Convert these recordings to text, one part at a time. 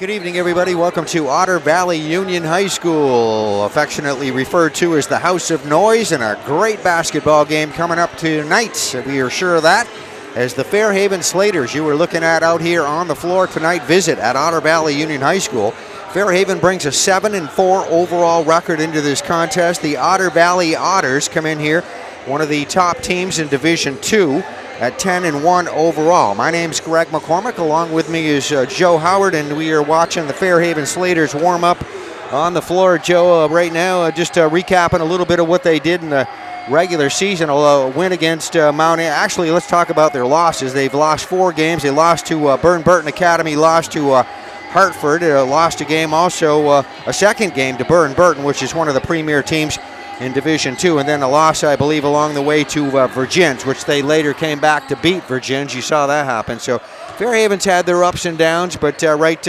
Good evening, everybody. Welcome to Otter Valley Union High School, affectionately referred to as the House of Noise, and a great basketball game coming up tonight. We are sure of that, as the Fairhaven Slaters you were looking at out here on the floor tonight visit at Otter Valley Union High School. Fairhaven brings a 7-4 overall record into this contest. The Otter Valley Otters come in here, one of the top teams in Division II, at 10-1 overall. My name's Greg McCormick. Along with me is Joe Howard, and we are watching the Fairhaven Slaters warm up on the floor. Joe, right now, just recapping a little bit of what they did in the regular season. A win against Mount. Actually, let's talk about their losses. They've lost 4 games. They lost to Burton Academy, lost to Hartford, lost a game also, a second game to Burton, which is one of the premier teams in Division II, and then a loss, I believe, along the way to Virgins, which they later came back to beat Virgins. You saw that happen. So Fairhaven's had their ups and downs, but right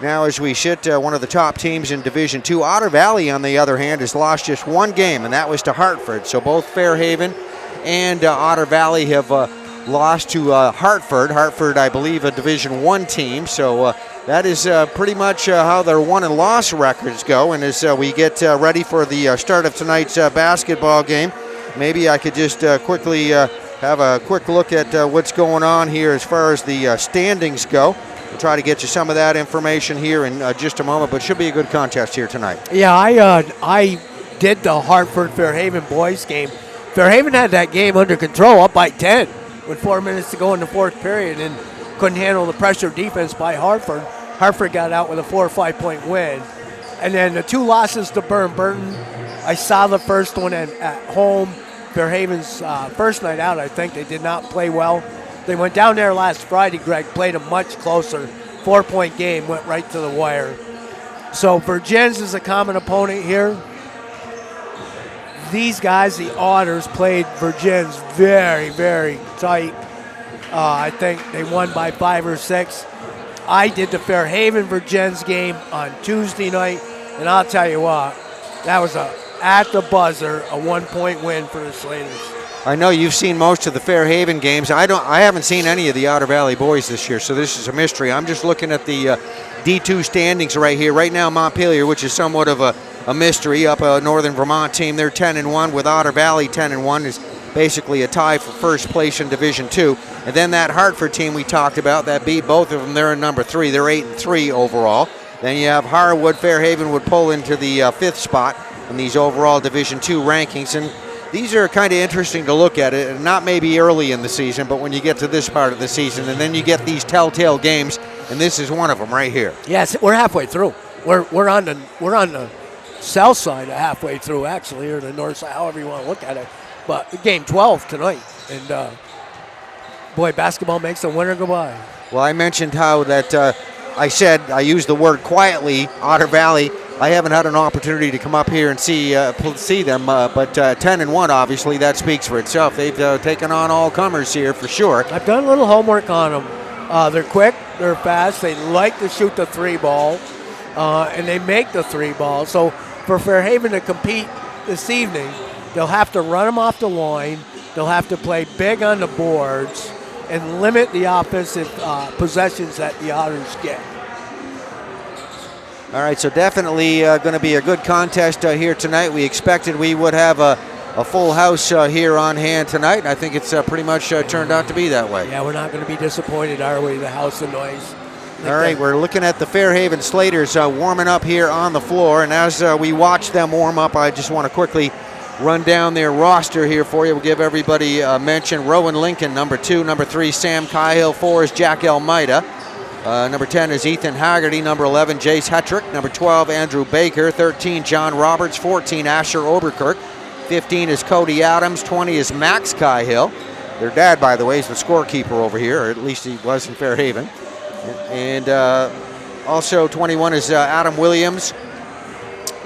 now as we sit, one of the top teams in Division II. Otter Valley, on the other hand, has lost just 1 game, and that was to Hartford. So both Fairhaven and Otter Valley have lost to Hartford. Hartford, I believe, a Division I team. So that is pretty much how their won and loss records go. And as we get ready for the start of tonight's basketball game, maybe I could just quickly have a quick look at what's going on here as far as the standings go. We'll try to get you some of that information here in just a moment, but should be a good contest here tonight. Yeah, I did the Hartford-Fairhaven boys game. Fairhaven had that game under control, up by 10 with 4 minutes to go in the fourth period, and couldn't handle the pressure defense by Hartford. Hartford got out with a 4 or 5 point win. And then the 2 losses to Burton. I saw the first one at home. Fairhaven's first night out, I think. They did not play well. They went down there last Friday, Greg, played a much closer 4-point game, went right to the wire. So Virgins is a common opponent here. These guys, the Otters, played Virgins very, very tight. I think they won by 5 or 6. I did the Fairhaven Virgins game on Tuesday night, and I'll tell you what, that was at the buzzer, a 1-point win for the Slaters. I know you've seen most of the Fairhaven games. I haven't seen any of the Otter Valley boys this year, so this is a mystery. I'm just looking at the D2 standings right here. Right now, Montpelier, which is somewhat of a mystery, up a Northern Vermont team. They're 10-1 with Otter Valley 10-1, is basically a tie for first place in Division II. And then that Hartford team we talked about that beat both of them, they're in number 3. They're 8-3 overall. Then you have Harwood. Fairhaven would pull into the 5th spot in these overall Division II rankings. And these are kind of interesting to look at, it, not maybe early in the season, but when you get to this part of the season, and then you get these telltale games, and this is one of them right here. Yes, we're halfway through. We're on the south side of halfway through, actually, or the north side, however you want to look at it. But game 12 tonight, and boy, basketball makes the winter go by. Well, I mentioned how that I used the word quietly, Otter Valley. I haven't had an opportunity to come up here and see them, but 10-1, obviously, that speaks for itself. They've taken on all comers here for sure. I've done a little homework on them. They're quick, they're fast, they like to shoot the 3-ball, and they make the 3-ball. So for Fairhaven to compete this evening, they'll have to run them off the line. They'll have to play big on the boards and limit the offensive possessions that the Otters get. All right, so definitely going to be a good contest here tonight. We expected we would have a full house here on hand tonight. I think it's pretty much turned out to be that way. Yeah, we're not going to be disappointed, are we? The House of Noise. All right, we're looking at the Fairhaven Slaters warming up here on the floor. And as we watch them warm up, I just want to quickly run down their roster here for you. We'll give everybody a mention. Rowan Lincoln, number 2. Number 3, Sam Cahill. 4 is Jack Almeida. Number 10 is Ethan Haggerty. Number 11, Jace Hetrick. Number 12, Andrew Baker. 13, John Roberts. 14, Asher Oberkirk. 15 is Cody Adams. 20 is Max Cahill. Their dad, by the way, is the scorekeeper over here, or at least he was in Fairhaven. And also 21 is Adam Williams.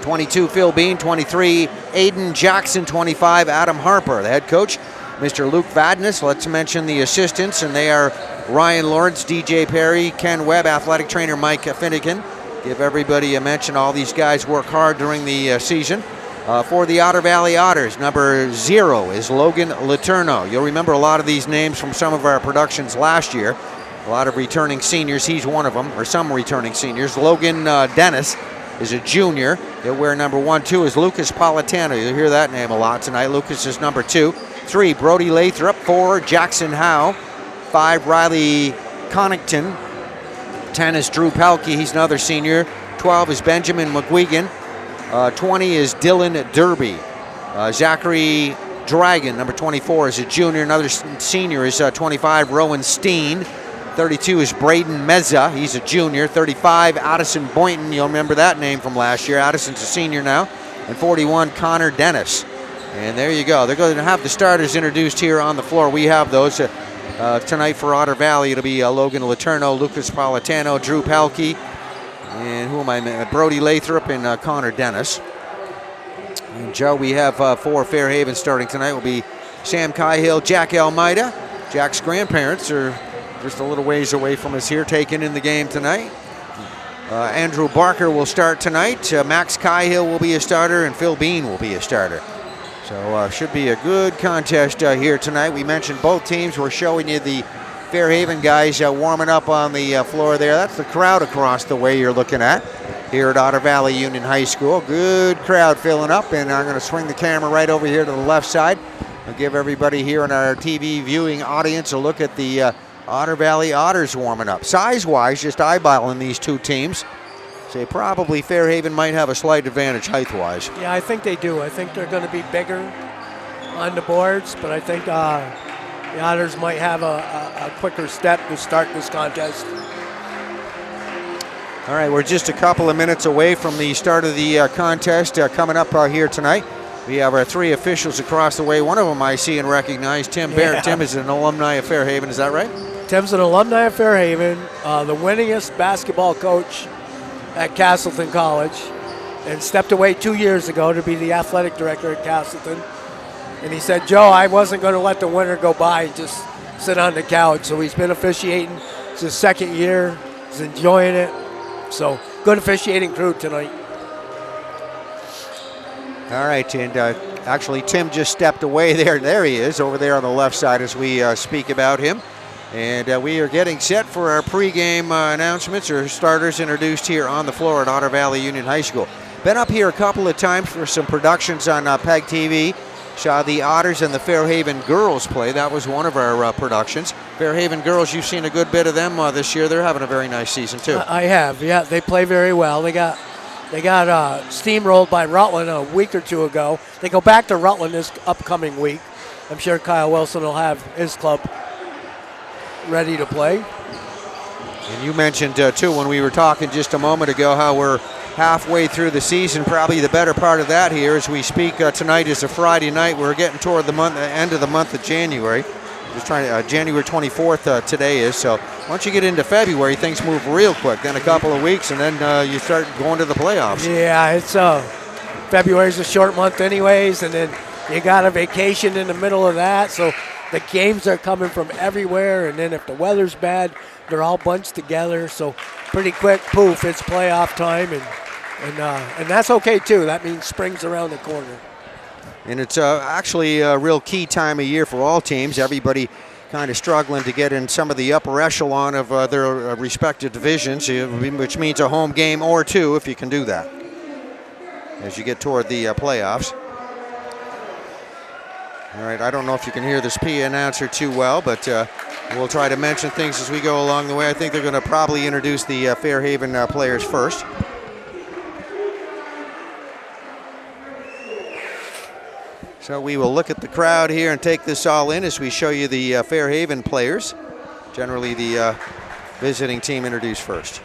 22, Phil Bean. 23, Aiden Jackson. 25, Adam Harper. The head coach, Mr. Luke Vadness. Let's mention the assistants, and they are Ryan Lawrence, DJ Perry, Ken Webb, athletic trainer Mike Finnegan. Give everybody a mention. All these guys work hard during the season. For the Otter Valley Otters, number 0 is Logan Letourneau. You'll remember a lot of these names from some of our productions last year. A lot of returning seniors. He's one of them, or some returning seniors. Logan Dennis is a junior. He'll wear number 1. 2 is Lucas Politano. You'll hear that name a lot tonight. Lucas is number 2. 3, Brody Lathrop. 4, Jackson Howe. 5, Riley Connington. 10 is Drew Pelkey. He's another senior. 12 is Benjamin McGuigan. 20 is Dylan Derby. Zachary Dragon, number 24, is a junior. Another senior is 25, Rowan Steen. 32 is Braden Meza. He's a junior. 35, Addison Boynton. You'll remember that name from last year. Addison's a senior now. And 41, Connor Dennis. And there you go. They're going to have the starters introduced here on the floor. We have those tonight for Otter Valley. It'll be Logan Letourneau, Lucas Politano, Drew Pelkey, and who am I? Brody Lathrop and Connor Dennis. And Joe, we have for Fairhaven starting tonight will be Sam Cahill, Jack Almeida. Jack's grandparents are just a little ways away from us here, taking in the game tonight. Andrew Barker will start tonight. Max Cahill will be a starter, and Phil Bean will be a starter. So should be a good contest here tonight. We mentioned both teams. We're showing you the Fairhaven guys warming up on the floor there. That's the crowd across the way you're looking at here at Otter Valley Union High School. Good crowd filling up, and I'm going to swing the camera right over here to the left side. I'll give everybody here in our TV viewing audience a look at the Otter Valley Otters warming up. Size-wise, just eyeballing these two teams, say probably Fairhaven might have a slight advantage height-wise. Yeah, I think they do. I think they're going to be bigger on the boards, but I think the Otters might have a quicker step to start this contest. All right, we're just a couple of minutes away from the start of the contest coming up here tonight. We have our 3 officials across the way. One of them I see and recognize, Tim Barrett. Tim is an alumni of Fairhaven, is that right? Tim's an alumni of Fairhaven, the winningest basketball coach at Castleton College, and stepped away 2 years ago to be the athletic director at Castleton. And he said, Joe, I wasn't going to let the winter go by and just sit on the couch. So he's been officiating. It's his 2nd year. He's enjoying it. So good officiating crew tonight. All right, and actually Tim just stepped away there. There he is over there on the left side as we speak about him. And we are getting set for our pregame announcements or starters introduced here on the floor at Otter Valley Union High School. Been up here a couple of times for some productions on PEGTV. Saw the Otters and the Fairhaven girls play. That was one of our productions. Fairhaven girls, you've seen a good bit of them this year. They're having a very nice season too. I have, yeah. They play very well. They got steamrolled by Rutland a week or 2 ago. They go back to Rutland this upcoming week. I'm sure Kyle Wilson will have his club ready to play. And you mentioned too when we were talking just a moment ago how we're halfway through the season. Probably the better part of that here as we speak tonight is a Friday night. We're getting toward the end of the month of January. Just trying January 24th today is. So once you get into February, things move real quick. Then a couple of weeks, and then you start going to the playoffs. Yeah, it's February's a short month anyways, and then you got a vacation in the middle of that. So the games are coming from everywhere, and then if the weather's bad, they're all bunched together. So pretty quick, poof, it's playoff time, and that's okay too. That means spring's around the corner. And it's actually a real key time of year for all teams. Everybody kind of struggling to get in some of the upper echelon of their respective divisions, which means a home game or 2 if you can do that as you get toward the playoffs. All right, I don't know if you can hear this P announcer too well, but we'll try to mention things as we go along the way. I think they're going to probably introduce the Fairhaven players first. So we will look at the crowd here and take this all in as we show you the Fairhaven players. Generally the visiting team introduced first.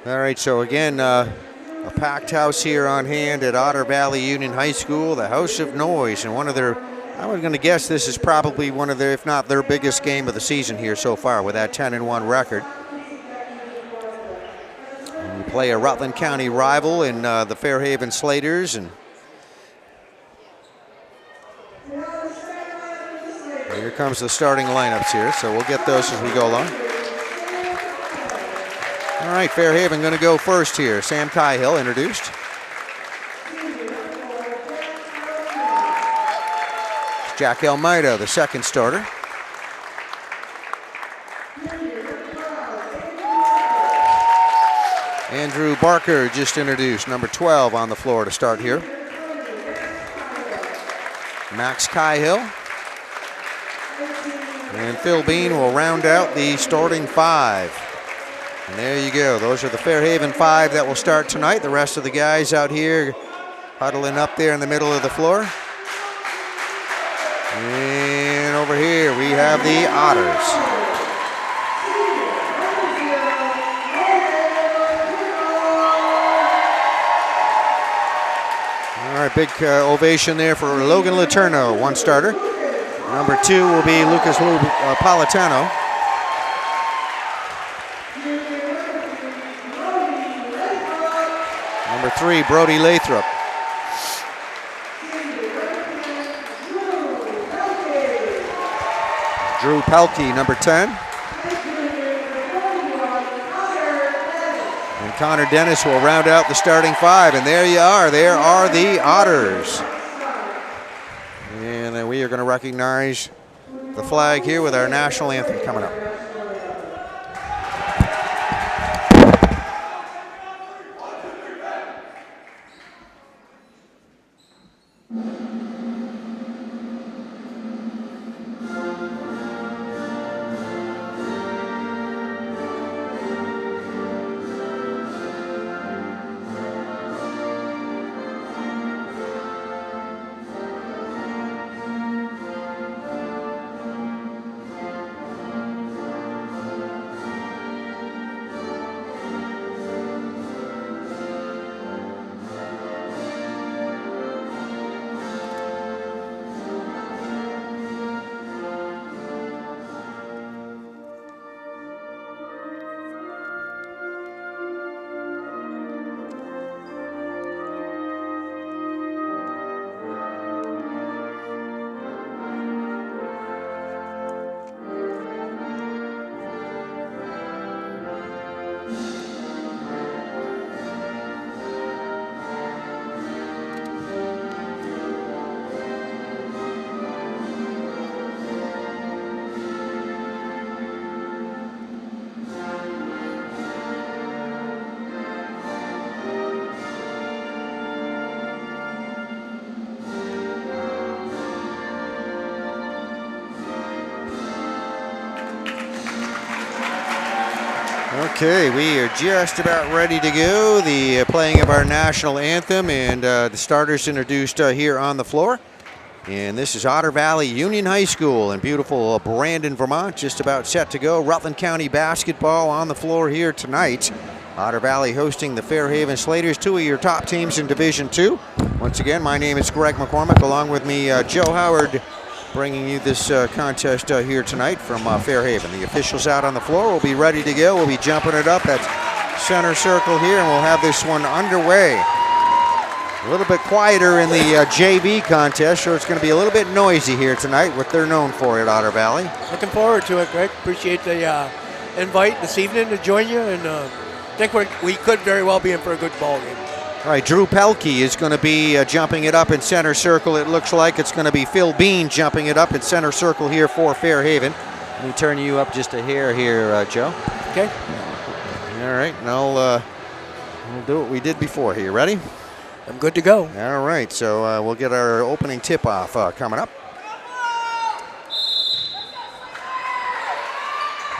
All right, so again, a packed house here on hand at Otter Valley Union High School, the House of Noise, and one of their, I was going to guess this is probably one of their, if not their biggest game of the season here so far with that 10-1 record. And we play a Rutland County rival in the Fairhaven Slaters, and here comes the starting lineups here, so we'll get those as we go along. All right, Fairhaven going to go first here. Sam Cahill introduced. Jack Almeida, the second starter. Andrew Barker just introduced, number 12 on the floor to start here. Max Cahill. And Phil Bean will round out the starting 5. And there you go. Those are the Fairhaven 5 that will start tonight. The rest of the guys out here huddling up there in the middle of the floor. And over here we have the Otters. All right, big ovation there for Logan Letourneau, one starter. Number 2 will be Lucas Politano. Number 3, Brody Lathrop. Drew Pelkey, number 10. And Connor Dennis will round out the starting 5. And there you are. There are the Otters. And then we are going to recognize the flag here with our national anthem coming up. Okay, we are just about ready to go. The playing of our national anthem, and the starters introduced here on the floor. And this is Otter Valley Union High School in beautiful Brandon, Vermont, just about set to go. Rutland County basketball on the floor here tonight. Otter Valley hosting the Fairhaven Slaters, 2 of your top teams in Division II. Once again, my name is Greg McCormick, along with me, Joe Howard, bringing you this contest here tonight from Fairhaven. The officials out on the floor will be ready to go. We'll be jumping it up at center circle here, and we'll have this one underway. A little bit quieter in the JV contest, so it's going to be a little bit noisy here tonight, what they're known for at Otter Valley. Looking forward to it, Greg. Appreciate the invite this evening to join you, and think we could very well be in for a good ball game. All right, Drew Pelkey is going to be jumping it up in center circle. It looks like it's going to be Phil Bean jumping it up in center circle here for Fairhaven. Let me turn you up just a hair here, Joe. Okay. All right, and we'll do what we did before here. Ready? I'm good to go. All right, so we'll get our opening tip-off coming up.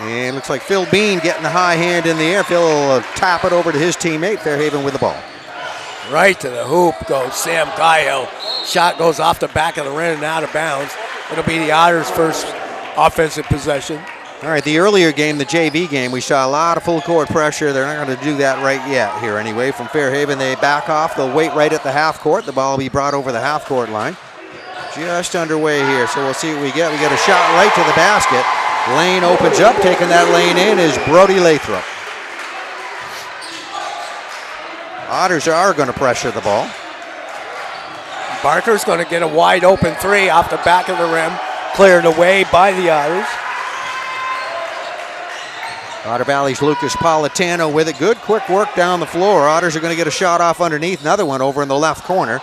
And looks like Phil Bean getting the high hand in the air. Phil will tap it over to his teammate, Fairhaven with the ball. Right to the hoop goes Sam Cahill. Shot goes off the back of the rim and out of bounds. It'll be the Otters' first offensive possession. All right, the earlier game, the JV game, we saw a lot of full court pressure. They're not going to do that right yet here anyway. From Fairhaven, they back off. They'll wait right at the half court. The ball will be brought over the half court line. Just underway here, so we'll see what we get. We get a shot right to the basket. Lane opens up. Taking that lane in is Brody Lathrop. Otters are going to pressure the ball. Barker's going to get a wide open 3 off the back of the rim. Cleared away by the Otters. Otter Valley's Lucas Politano with it. Good quick work down the floor. Otters are going to get a shot off underneath. Another one over in the left corner.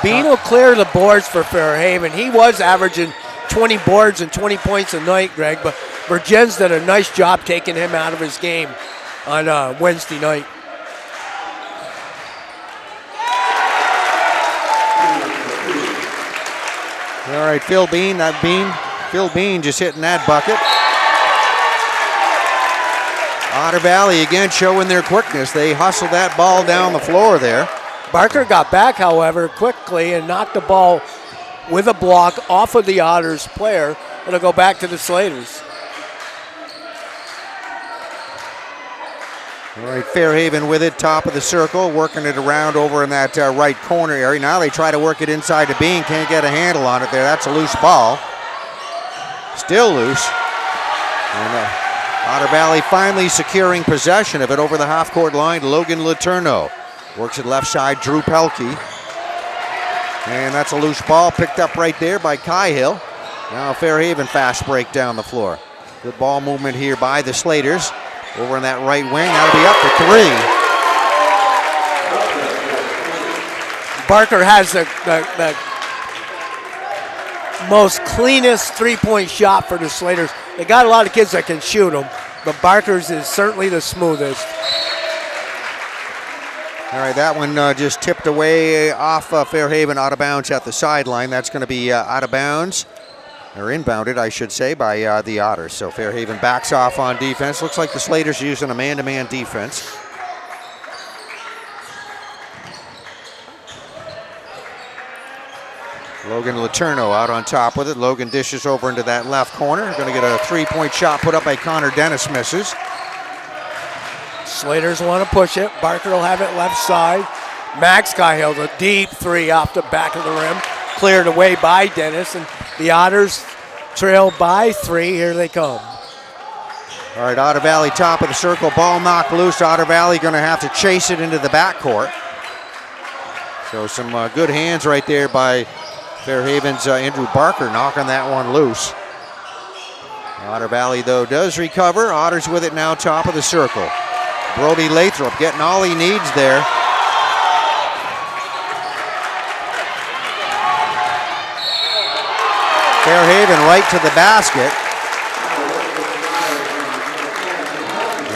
Bean will clear the boards for Fairhaven. He was averaging 20 boards and 20 points a night, Greg, but Virgins did a nice job taking him out of his game on Wednesday night. All right, Phil Bean just hitting that bucket. Otter Valley again showing their quickness. They hustled that ball down the floor there. Barker got back, however, quickly and knocked the ball with a block off of the Otters player. It'll go back to the Slaters. All right, Fairhaven with it, top of the circle, working it around over in that right corner area. Now they try to work it inside to Bean. Can't get a handle on it there. That's a loose ball. Still loose. And Otter Valley finally securing possession of it over the half-court line. Logan Letourneau works it left side, Drew Pelkey. And that's a loose ball picked up right there by Cahill. Now Fairhaven fast break down the floor. Good ball movement here by the Slaters. Over in that right wing, that'll be up for 3. Barker has the most cleanest three-point shot for the Slaters. They got a lot of kids that can shoot them, but Barker's is certainly the smoothest. All right, that one just tipped away off Fairhaven, out of bounds at the sideline. That's going to be out of bounds, or inbounded, I should say, by the Otters. So Fairhaven backs off on defense. Looks like the Slaters are using a man-to-man defense. Logan Letourneau out on top with it. Logan dishes over into that left corner. Going to get a three-point shot put up by Connor Dennis, misses. Slaters want to push it. Barker will have it left side. Max Cahill, a deep three off the back of the rim. Cleared away by Dennis, and the Otters trail by 3. Here they come. All right, Otter Valley top of the circle. Ball knocked loose. Otter Valley going to have to chase it into the backcourt. So some good hands right there by Fairhaven's Andrew Barker knocking that one loose. Otter Valley, though, does recover. Otters with it now top of the circle. Brody Lathrop getting all he needs there. Fairhaven right to the basket.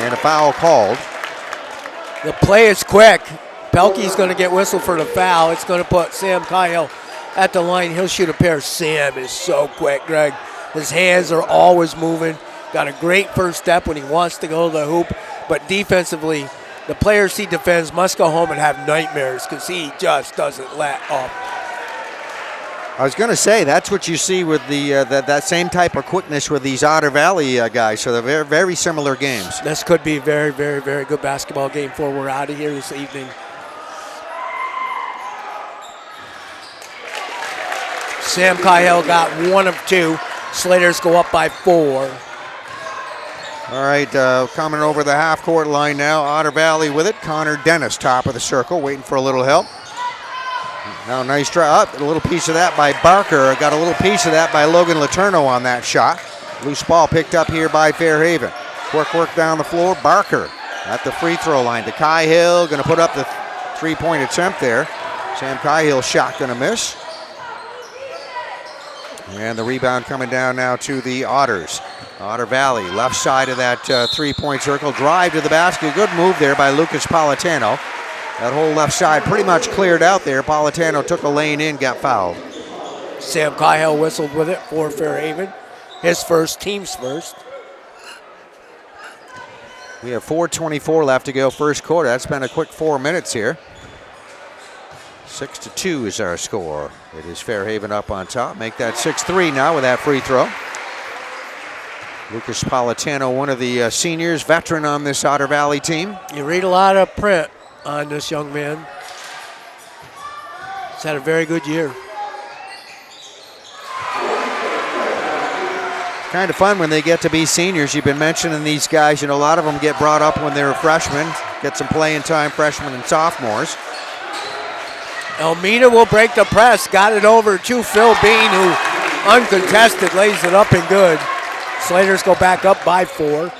And a foul called. The play is quick. Pelkey's going to get whistled for the foul. It's going to put Sam Cahill at the line. He'll shoot a pair. Sam is so quick, Greg. His hands are always moving. Got a great first step when he wants to go to the hoop. But defensively, the players he defends must go home and have nightmares because he just doesn't let up. I was going to say, that's what you see with the that same type of quickness with these Otter Valley guys. So they're very, very similar games. This could be a very, very, very good basketball game before we're out of here this evening. Sam Cahill got 1 of 2. Slaters go up by 4. All right, coming over the half-court line now. Otter Valley with it. Connor Dennis, top of the circle, waiting for a little help. Now, nice try up. A little piece of that by Barker. Got a little piece of that by Logan Letourneau on that shot. Loose ball picked up here by Fairhaven. Quick work down the floor. Barker at the free throw line to Cahill. Going to put up the three-point attempt there. Sam Cahill's shot going to miss. And the rebound coming down now to the Otters. Otter Valley, left side of that three-point circle. Drive to the basket. Good move there by Lucas Politano. That whole left side pretty much cleared out there. Politano took a lane in, got fouled. Sam Cahill whistled with it for Fairhaven. His first, team's first. We have 4:24 left to go first quarter. That's been a quick 4 minutes here. 6-2 is our score. It is Fairhaven up on top. Make that 6-3 now with that free throw. Lucas Politano, one of the seniors, veteran on this Otter Valley team. You read a lot of print on this young man. He's had a very good year. Kind of fun when they get to be seniors. You've been mentioning these guys. You know, a lot of them get brought up when they're freshmen, get some playing time, freshmen and sophomores. Elmina will break the press. Got it over to Phil Bean, who uncontested lays it up and good. Slaters go back up by 4.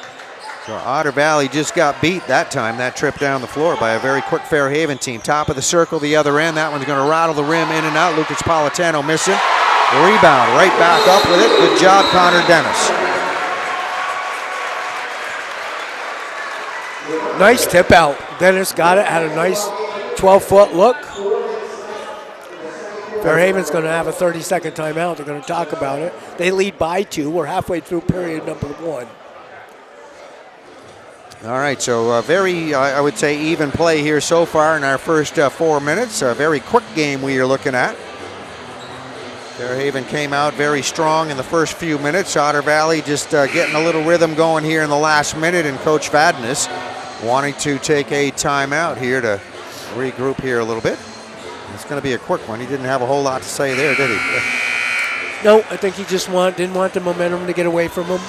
So Otter Valley just got beat that time, that trip down the floor by a very quick Fairhaven team. Top of the circle, the other end. That one's going to rattle the rim in and out. Lucas Politano missing. Rebound, right back up with it. Good job, Connor Dennis. Nice tip out. Dennis got it, had a nice 12-foot look. Fairhaven's going to have a 30-second timeout. They're going to talk about it. They lead by 2. We're halfway through period number 1. All right, so very, I would say, even play here so far in our first 4 minutes. A very quick game we are looking at. Fairhaven came out very strong in the first few minutes. Otter Valley just getting a little rhythm going here in the last minute, and Coach Vadnais wanting to take a timeout here to regroup here a little bit. It's going to be a quick one. He didn't have a whole lot to say there, did he? No, I think he just didn't want the momentum to get away from him.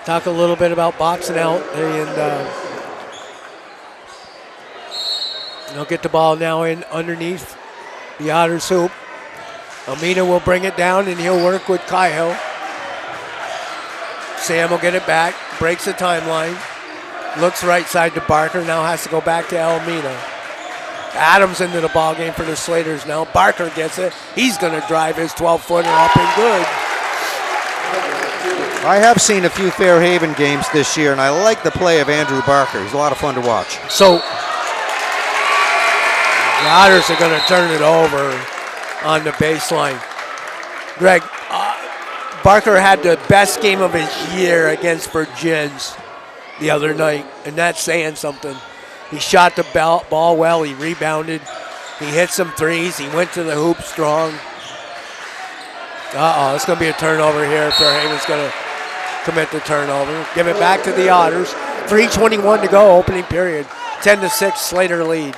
Talk a little bit about boxing out, and they'll get the ball now in underneath the Otters hoop. Almeida will bring it down, and he'll work with Kyle. Sam will get it back, breaks the timeline, looks right side to Barker, now has to go back to Almeida. Adams into the ball game for the Slaters now. Barker gets it. He's going to drive his 12-footer up and good. I have seen a few Fairhaven games this year, and I like the play of Andrew Barker. He's a lot of fun to watch. So the Otters are going to turn it over on the baseline. Greg, Barker had the best game of his year against Virgins the other night, and that's saying something. He shot the ball well. He rebounded. He hit some threes. He went to the hoop strong. It's going to be a turnover here. Fairhaven's going to commit the turnover. Give it back to the Otters. 3:21 to go, opening period. 10-6, Slater lead.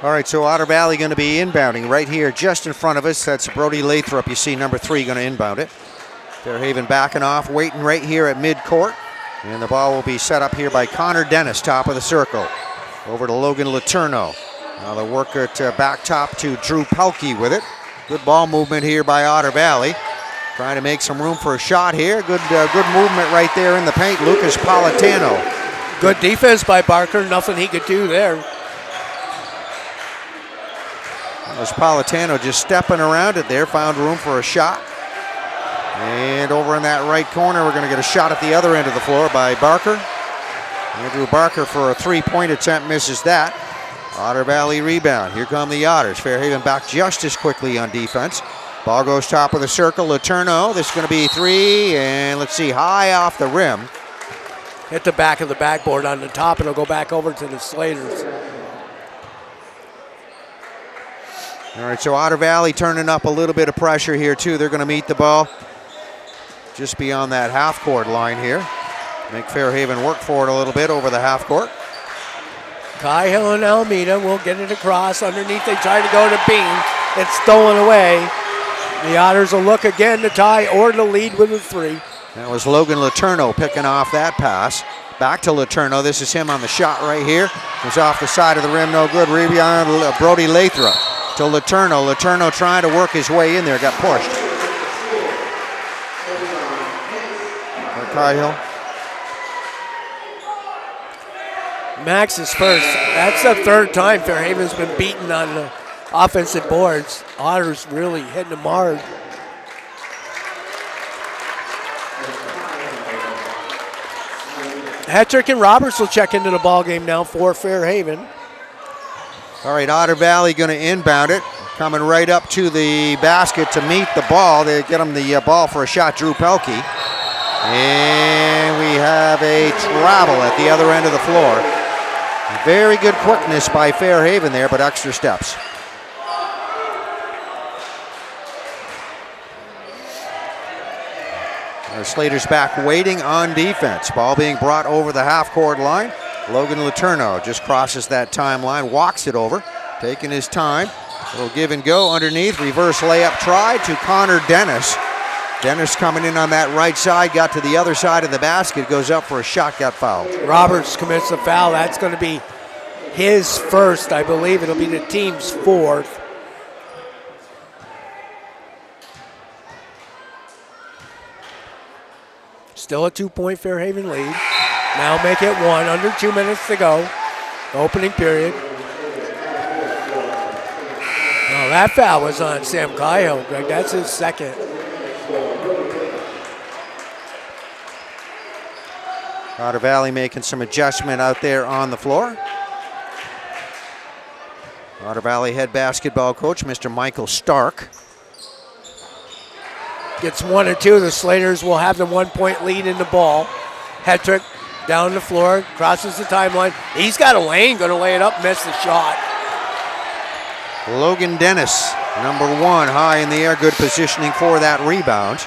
All right, so Otter Valley going to be inbounding right here just in front of us. That's Brody Lathrop. You see number 3 going to inbound it. Fairhaven backing off, waiting right here at midcourt. And the ball will be set up here by Connor Dennis, top of the circle. Over to Logan Letourneau. Now the work at back top to Drew Pelkey with it. Good ball movement here by Otter Valley. Trying to make some room for a shot here. Good movement right there in the paint. Lucas Politano. Good defense by Barker. Nothing he could do there. That was Politano just stepping around it there. Found room for a shot. And over in that right corner, we're going to get a shot at the other end of the floor by Barker. Andrew Barker for a 3-point attempt misses that. Otter Valley rebound. Here come the Otters. Fairhaven back just as quickly on defense. Ball goes top of the circle. Letourneau. This is going to be 3. And let's see, high off the rim. Hit the back of the backboard on the top. It'll go back over to the Slaters. All right, so Otter Valley turning up a little bit of pressure here, too. They're going to meet the ball just beyond that half-court line here. Make Fairhaven work for it a little bit over the half-court. Cahill and Almeida will get it across. Underneath, they try to go to Bean. It's stolen away. The Otters will look again to tie or to lead with a 3. That was Logan Letourneau picking off that pass. Back to Letourneau. This is him on the shot right here. It's off the side of the rim, no good. Rebound, Brody Lathrop to Letourneau. Letourneau trying to work his way in there, got pushed. Cahill. Max is first. That's the 3rd time Fairhaven's been beaten on the offensive boards. Otters really hitting them hard. Hetrick and Roberts will check into the ball game now for Fairhaven. All right, Otter Valley going to inbound it. Coming right up to the basket to meet the ball. They get him the ball for a shot, Drew Pelkey. And we have a travel at the other end of the floor. Very good quickness by Fairhaven there, but extra steps. Slater's back waiting on defense. Ball being brought over the half-court line. Logan Letourneau just crosses that timeline, walks it over, taking his time. Little give and go underneath. Reverse layup try to Connor Dennis. Dennis coming in on that right side, got to the other side of the basket, goes up for a shot, got fouled. Roberts commits the foul. That's going to be his first, I believe. It'll be the team's fourth. Still a 2-point Fairhaven lead. Now make it one, under 2 minutes to go. Opening period. Oh, that foul was on Sam Cahill, Greg. That's his second. Otter Valley making some adjustment out there on the floor. Otter Valley head basketball coach, Mr. Michael Stark. Gets one or two. The Slaters will have the 1-point lead in the ball. Hetrick down the floor, crosses the timeline. He's got a lane, going to lay it up, miss the shot. Logan Dennis, number 1, high in the air, good positioning for that rebound.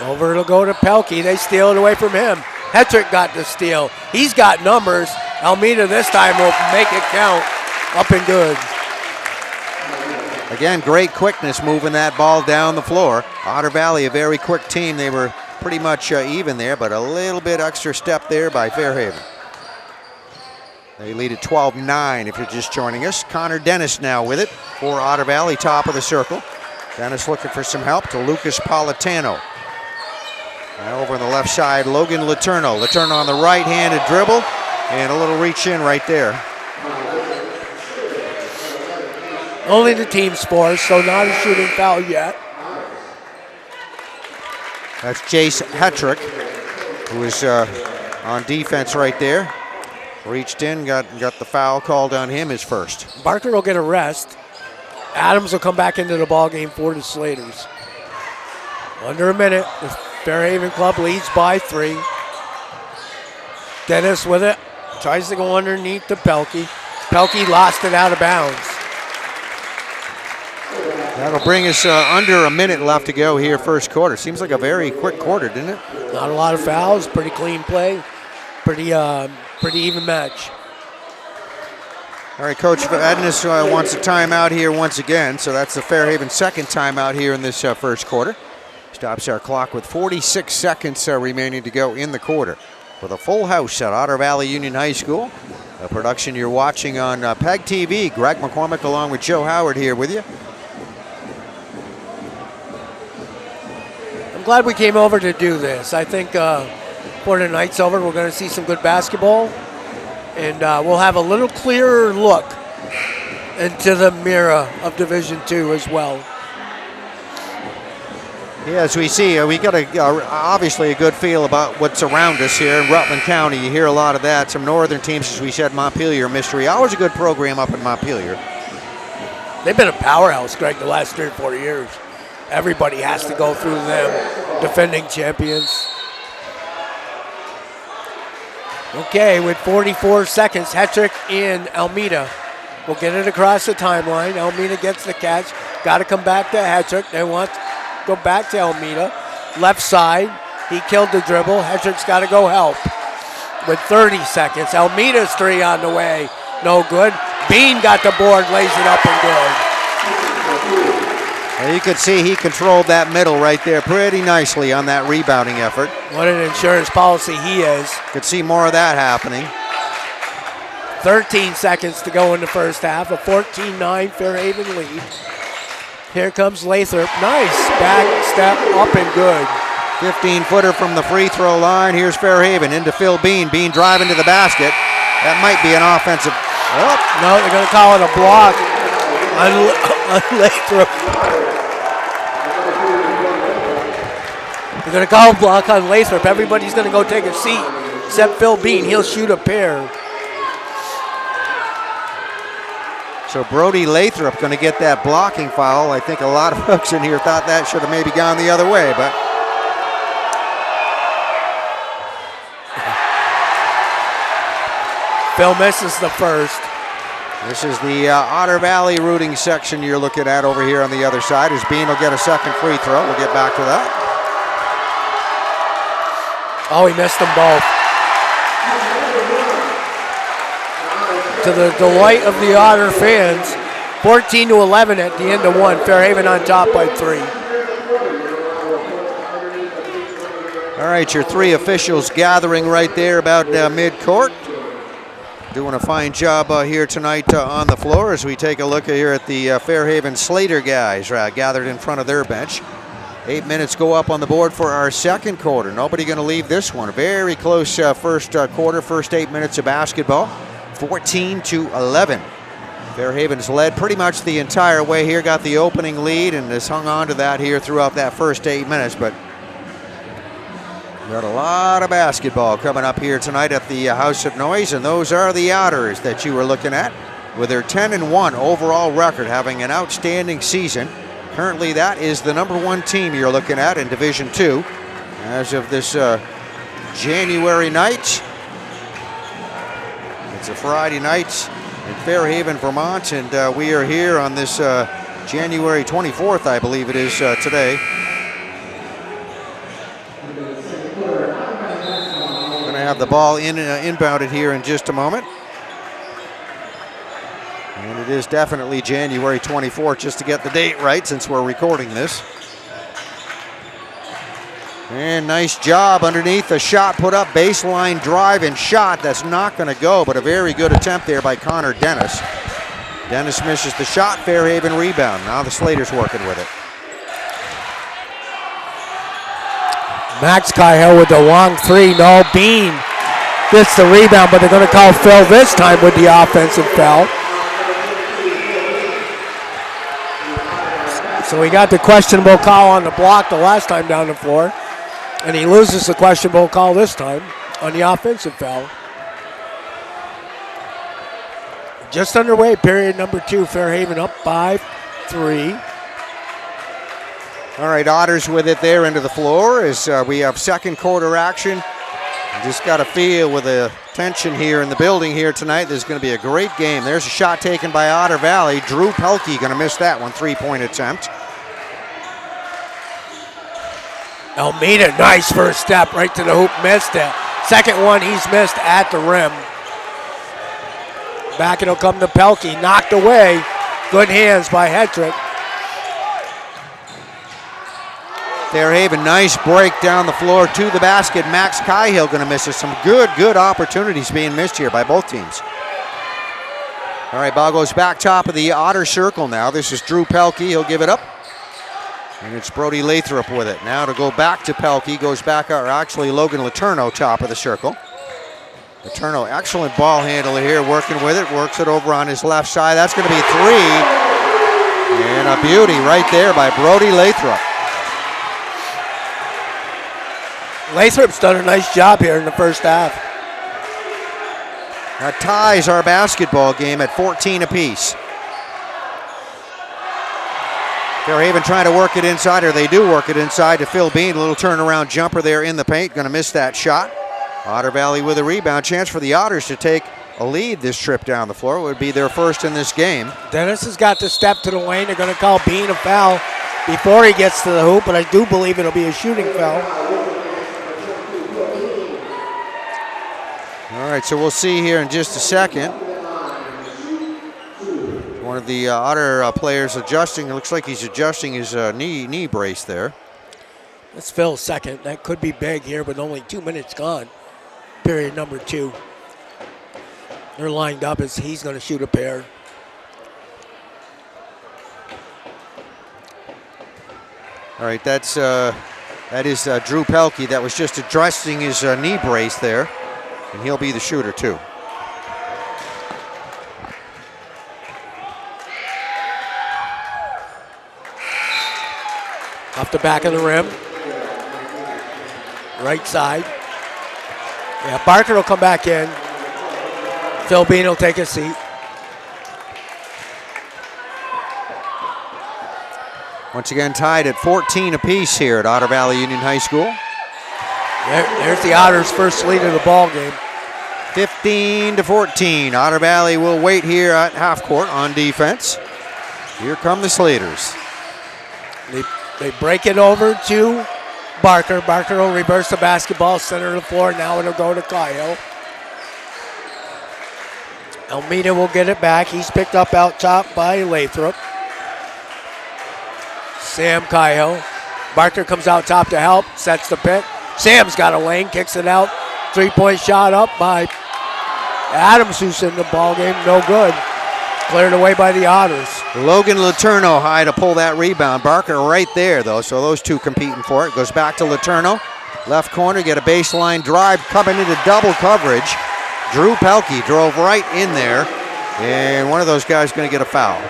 Over it'll go to Pelkey. They steal it away from him. Hetrick got the steal. He's got numbers. Almeida this time will make it count. Up and good. Again, great quickness moving that ball down the floor. Otter Valley, a very quick team. They were pretty much even there, but a little bit extra step there by Fairhaven. They lead at 12-9 if you're just joining us. Connor Dennis now with it for Otter Valley, top of the circle. Dennis looking for some help to Lucas Politano. Now over on the left side, Logan Letourneau. Letourneau on the right-handed dribble, and a little reach in right there. Only the team's fourth, so not a shooting foul yet. That's Jace Hetrick, who is on defense right there. Reached in, got the foul called on him, his first. Barker will get a rest. Adams will come back into the ball game for the Slaters. Under a minute, the Fairhaven club leads by 3. Dennis with it, tries to go underneath to Pelkey. Pelkey lost it out of bounds. That'll bring us under a minute left to go here, first quarter. Seems like a very quick quarter, didn't it? Not a lot of fouls, pretty clean play, pretty even match. All right, Coach Edness wants a timeout here once again, so that's the Fairhaven second timeout here in this first quarter. Stops our clock with 46 seconds remaining to go in the quarter. With a full house at Otter Valley Union High School, a production you're watching on PEGTV. Greg McCormick along with Joe Howard here with you. I'm glad we came over to do this. I think before the night's over, we're going to see some good basketball, and we'll have a little clearer look into the mirror of Division II as well. Yeah, as we see, we got obviously a good feel about what's around us here in Rutland County. You hear a lot of that. Some northern teams, as we said, Montpelier, Mystery. Always a good program up in Montpelier. They've been a powerhouse, Greg, the last 3 or 4 years. Everybody has to go through them, defending champions. Okay, with 44 seconds, Hetrick in Almeida. We'll get it across the timeline. Almeida gets the catch. Got to come back to Hetrick. They want to go back to Almeida. Left side, he killed the dribble. Hetrick's got to go help. With 30 seconds, Almeida's 3 on the way. No good. Bean got the board, lays it up and good. Well, you could see he controlled that middle right there pretty nicely on that rebounding effort. What an insurance policy he is. Could see more of that happening. 13 seconds to go in the first half. A 14-9 Fairhaven lead. Here comes Lathrop. Nice back step up and good. 15-footer from the free throw line. Here's Fairhaven into Phil Bean. Bean driving to the basket. That might be an offensive. Oh. No, they're going to call it a block on Lathrop. They're going to call a block on Lathrop. Everybody's going to go take a seat except Phil Bean. He'll shoot a pair. So Brody Lathrop going to get that blocking foul. I think a lot of folks in here thought that should have maybe gone the other way, but Phil misses the first. this is the Otter Valley rooting section you're looking at over here on the other side. As Bean will get a second free throw. We'll get back to that. Oh, he missed them both. To the delight of the Otter fans, 14-11 at the end of one. Fairhaven on top by 3. All right, your 3 officials gathering right there about mid-court. Doing a fine job here tonight on the floor as we take a look here at the Fairhaven Slater guys gathered in front of their bench. 8 minutes go up on the board for our second quarter. Nobody going to leave this one. A very close first quarter, first 8 minutes of basketball. 14-11. Fairhaven's led pretty much the entire way here, got the opening lead and has hung on to that here throughout that first 8 minutes, but got a lot of basketball coming up here tonight at the House of Noise, and those are the Otters that you were looking at with their 10-1 overall record, having an outstanding season. Currently, that is the #1 team you're looking at in Division II as of this January night. It's a Friday night in Fairhaven, Vermont, and we are here on this January 24th, I believe it is today. Have the ball inbounded here in just a moment. And it is definitely January 24th, just to get the date right since we're recording this. And nice job underneath the shot put up, baseline drive and shot. That's not going to go, but a very good attempt there by Connor Dennis. Dennis misses the shot, Fairhaven rebound. Now the Slaters working with it. Max Cahill with the long 3, no. Bean gets the rebound, but they're going to call foul this time with the offensive foul. So he got the questionable call on the block the last time down the floor, and he loses the questionable call this time on the offensive foul. Just underway, period number 2. Fairhaven up by 3. All right, Otters with it there into the floor as we have second quarter action. Just got a feel with the tension here in the building here tonight. There's going to be a great game. There's a shot taken by Otter Valley. Drew Pelkey going to miss that one, 3-point attempt. Almeida, nice first step right to the hoop, missed it. Second one he's missed at the rim. Back it'll come to Pelkey, knocked away. Good hands by Hedrick. Fairhaven, nice break down the floor to the basket. Max Cahill going to miss it. Some good opportunities being missed here by both teams. All right, ball goes back top of the Otter circle now. This is Drew Pelkey. He'll give it up. And it's Brody Lathrop with it. Now to go back to Pelkey. Goes back, or actually Logan Letourneau, top of the circle. Letourneau, excellent ball handler here, working with it. Works it over on his left side. That's going to be 3. And a beauty right there by Brody Lathrop. Lathrop's done a nice job here in the first half. That ties our basketball game at 14 apiece. Fairhaven trying to work it inside, or they do work it inside to Phil Bean. A little turnaround jumper there in the paint. Going to miss that shot. Otter Valley with a rebound. Chance for the Otters to take a lead this trip down the floor. It would be their first in this game. Dennis has got to step to the lane. They're going to call Bean a foul before he gets to the hoop, but I do believe it'll be a shooting foul. All right, so we'll see here in just a second. One of the Otter players adjusting. It looks like he's adjusting his knee brace there. That's Phil's second. That could be big here, but only 2 minutes gone. Period number 2. They're lined up as he's going to shoot a pair. All right, that is Drew Pelkey. That was just adjusting his knee brace there. And he'll be the shooter too. Off the back of the rim. Right side. Yeah, Barker will come back in. Phil Bean will take a seat. Once again tied at 14 apiece here at Otter Valley Union High School. There's the Otters' first lead of the ball game. 15-14. Otter Valley will wait here at half court on defense. Here come the Slaters. They break it over to Barker. Barker will reverse the basketball, center of the floor. Now it'll go to Kyle. Almeida will get it back. He's picked up out top by Lathrop. Sam Cahill. Barker comes out top to help, sets the pick. Sam's got a lane, kicks it out. 3-point shot up by Adams, who's in the ball game. No good. Cleared away by the Otters. Logan Letourneau high to pull that rebound. Barker right there, though, so those two competing for it. Goes back to Letourneau. Left corner, get a baseline drive, coming into double coverage. Drew Pelkey drove right in there, and one of those guys going to get a foul.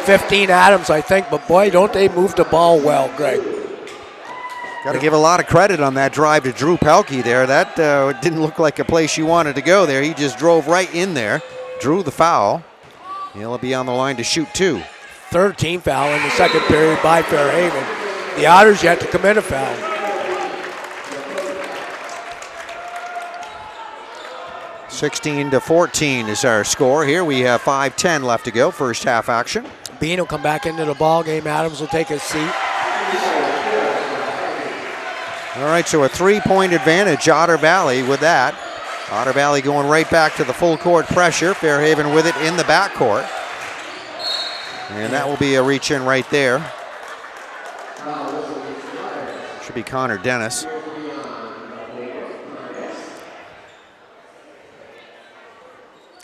15 Adams, I think, but boy, don't they move the ball well, Greg. Got to give a lot of credit on that drive to Drew Pelkey there. That didn't look like a place you wanted to go there. He just drove right in there, drew the foul. He'll be on the line to shoot 2. 13 foul in the second period by Fairhaven. The Otters yet to commit a foul. 16-14 is our score here. We have 5:10 left to go, first half action. Bean will come back into the ball game. Adams will take his seat. All right, so a 3-point advantage, Otter Valley with that. Otter Valley going right back to the full court pressure. Fairhaven with it in the backcourt. And that will be a reach in right there. Should be Connor Dennis.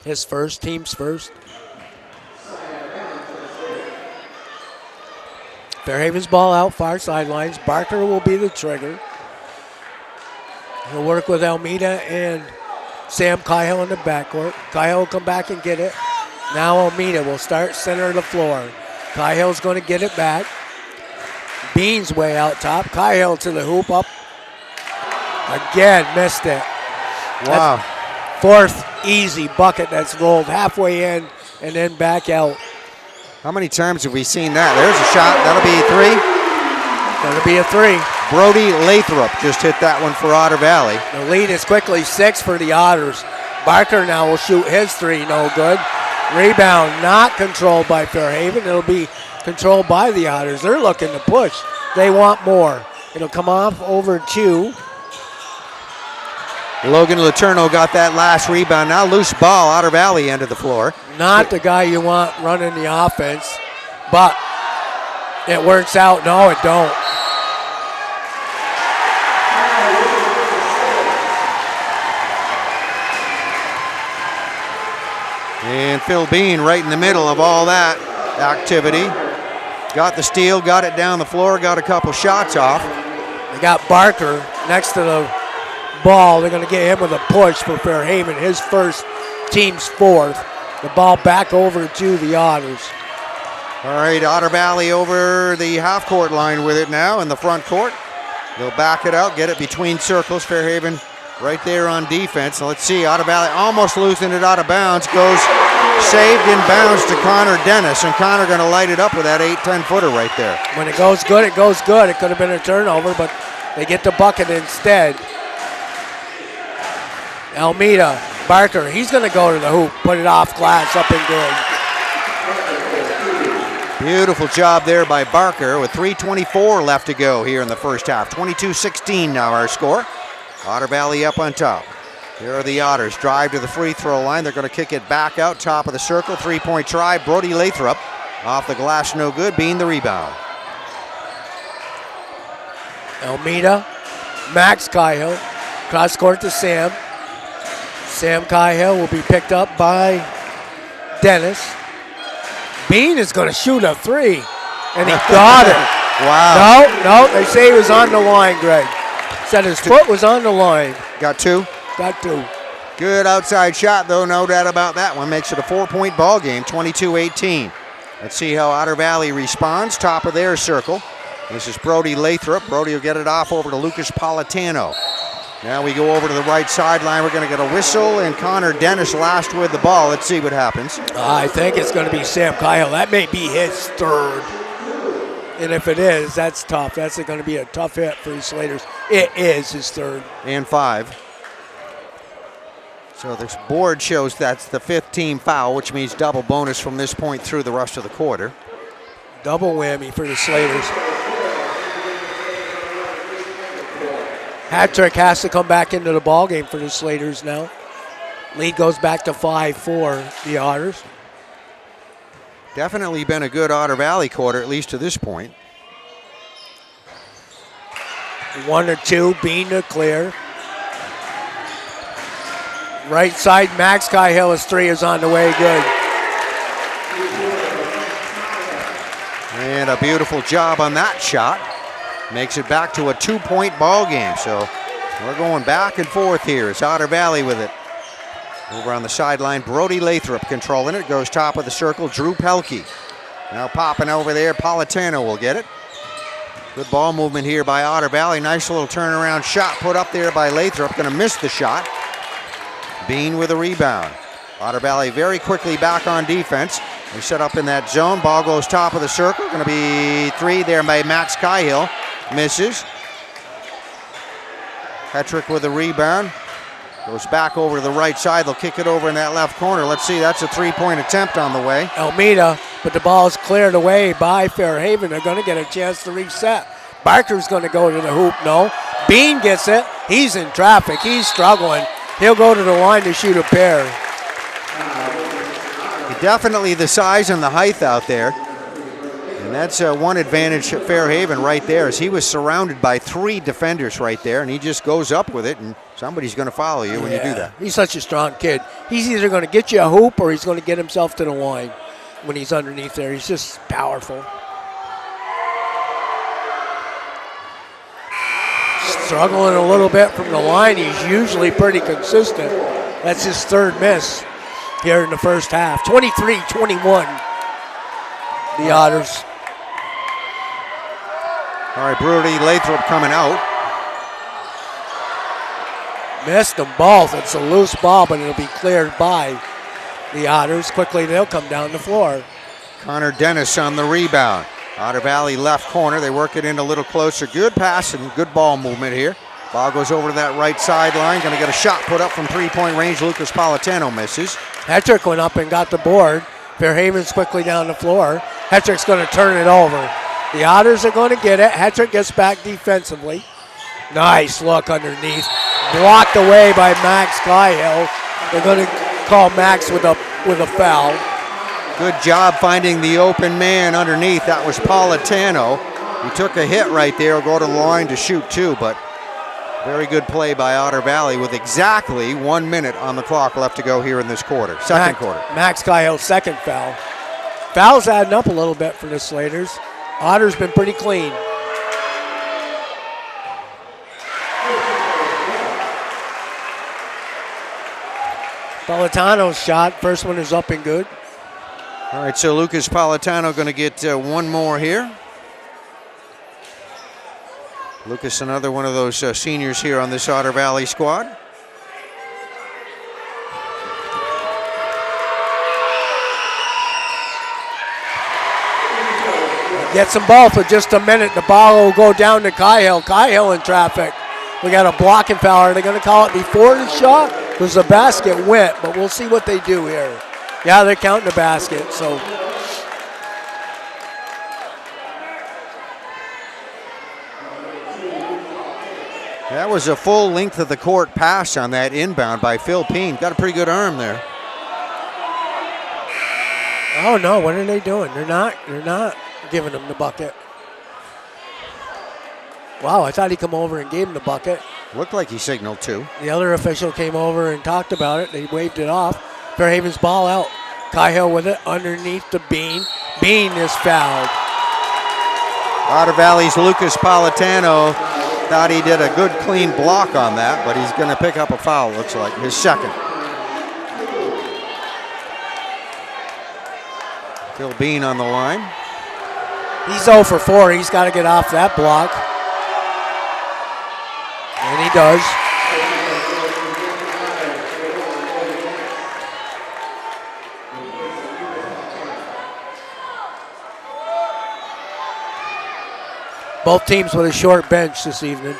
His first, team's first. Fairhaven's ball out, far sidelines. Barker will be the trigger. He'll work with Almeida and Sam Cahill in the backcourt. Cahill will come back and get it. Now Almeida will start center of the floor. Cahill's going to get it back. Bean's way out top. Cahill to the hoop up. Again, missed it. Wow. That's fourth easy bucket that's rolled halfway in and then back out. How many times have we seen that? There's a shot. That'll be 3. That'll be a 3. Brody Lathrop just hit that one for Otter Valley. The lead is quickly 6 for the Otters. Barker now will shoot his 3, no good. Rebound not controlled by Fairhaven. It'll be controlled by the Otters. They're looking to push. They want more. It'll come off over to Logan Letourneau got that last rebound. Now loose ball, Otter Valley end of the floor. not the guy you want running the offense, but it works out. No, it don't. And Phil Bean right in the middle of all that activity. Got the steal, got it down the floor, got a couple shots off. They got Barker next to the ball. They're going to get him with a push for Fairhaven, his first, team's fourth. The ball back over to the Otters. All right, Otter Valley over the half-court line with it now in the front court. They'll back it out, get it between circles. Fairhaven right there on defense. Now let's see, Otter Valley almost losing it out of bounds. Goes saved in bounds to Connor Dennis, and Connor going to light it up with that 8-10 footer right there. When it goes good, it goes good. It could have been a turnover, but they get the bucket instead. Almeida, Barker, he's going to go to the hoop, put it off glass, up and good. Beautiful job there by Barker with 3:24 left to go here in the first half. 22-16 now our score. Otter Valley up on top. Here are the Otters. Drive to the free throw line. They're going to kick it back out, top of the circle. 3-point try. Brody Lathrop off the glass, no good. Being the rebound. Almeida, Max Cahill, cross court to Sam. Sam Cahill will be picked up by Dennis. Bean is going to shoot a three, and he got it. Wow. No, they say he was on the line, Greg. Said his foot was on the line. Got two? Got two. Good outside shot, though, no doubt about that one. Makes it a 4-point ball game, 22-18. Let's see how Otter Valley responds. Top of their circle. This is Brody Lathrop. Brody will get it off over to Lucas Politano. Now we go over to the right sideline. We're going to get a whistle, and Connor Dennis last with the ball. Let's see what happens. I think it's going to be Sam Cahill. That may be his third. And if it is, that's tough. That's going to be a tough hit for the Slaters. It is his third. And 5. So this board shows that's the 5th team foul, which means double bonus from this point through the rest of the quarter. Double whammy for the Slaters. Hat-trick has to come back into the ball game for the Slaters now. Lead goes back to 5-4, the Otters. Definitely been a good Otter Valley quarter, at least to this point. 1 or 2, Bean to clear. Right side, Max Cahill, his 3 is on the way, good. And a beautiful job on that shot. Makes it back to a 2-point ball game. So we're going back and forth here. It's Otter Valley with it. Over on the sideline, Brody Lathrop controlling it. Goes top of the circle, Drew Pelkey. Now popping over there, Politano will get it. Good ball movement here by Otter Valley. Nice little turnaround shot put up there by Lathrop. Going to miss the shot. Bean with a rebound. Otter Valley very quickly back on defense. They set up in that zone. Ball goes top of the circle. Going to be 3 there by Max Cahill. Misses. Hetrick with a rebound. Goes back over to the right side. They'll kick it over in that left corner. Let's see, that's a 3-point attempt on the way. Almeida, but the ball is cleared away by Fairhaven. They're going to get a chance to reset. Barker's going to go to the hoop. No. Bean gets it. He's in traffic. He's struggling. He'll go to the line to shoot a pair. Definitely the size and the height out there. And that's one advantage at Fairhaven right there, is he was surrounded by 3 defenders right there, and he just goes up with it, and somebody's going to follow you when you do that. He's such a strong kid. He's either going to get you a hoop or he's going to get himself to the line when he's underneath there. He's just powerful. Struggling a little bit from the line. He's usually pretty consistent. That's his 3rd miss here in the first half. 23-21, the Otters. All right, Brody Lathrop coming out. Missed them both. It's a loose ball, but it'll be cleared by the Otters. Quickly, they'll come down the floor. Connor Dennis on the rebound. Otter Valley left corner. They work it in a little closer. Good pass and good ball movement here. Ball goes over to that right sideline. Going to get a shot put up from 3-point range. Lucas Politano misses. Hetrick went up and got the board. Fairhaven's quickly down the floor. Hetrick's going to turn it over. The Otters are going to get it. Hetrick gets back defensively. Nice look underneath. Blocked away by Max Cahill. They're going to call Max with a foul. Good job finding the open man underneath. That was Politano. He took a hit right there. Will go to the line to shoot 2, but very good play by Otter Valley with exactly 1 minute on the clock left to go here in this quarter. Second quarter. Max Cahill's 2nd foul. Fouls adding up a little bit for the Slaters. Otter's been pretty clean. Politano's shot, first one is up and good. All right, so Lucas Politano going to get 1 more here. Lucas, another one of those seniors here on this Otter Valley squad. Gets them both for just a minute. The ball will go down to Cahill. Cahill in traffic. We got a blocking foul. Are they going to call it before the shot? Because the basket went, but we'll see what they do here. Yeah, they're counting the basket, so. That was a full length of the court pass on that inbound by Phil Peen. Got a pretty good arm there. Oh no, what are they doing? They're not giving him the bucket. Wow, I thought he'd come over and gave him the bucket. Looked like he signaled 2. The other official came over and talked about it. They waved it off. Fairhaven's ball out. Cahill with it underneath the Bean. Bean is fouled. Otter Valley's Lucas Politano thought he did a good clean block on that, but he's going to pick up a foul, looks like, his 2nd. Phil Bean on the line. He's 0 for 4. He's got to get off that block. And he does. Both teams with a short bench this evening.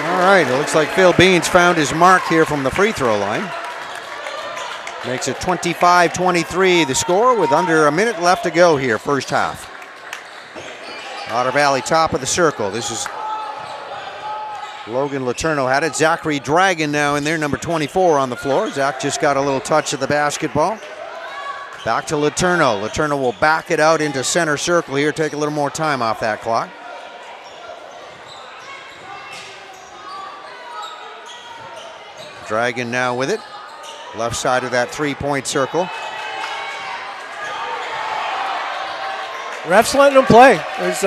All right, it looks like Phil Beans found his mark here from the free throw line. Makes it 25-23 the score with under a minute left to go here, first half. Otter Valley top of the circle. This is Logan Letourneau had it. Zachary Dragon now in there, number 24 on the floor. Zach just got a little touch of the basketball. Back to Letourneau. Letourneau will back it out into center circle here, take a little more time off that clock. Dragon now with it. Left side of that three-point circle. Ref's letting them play. There's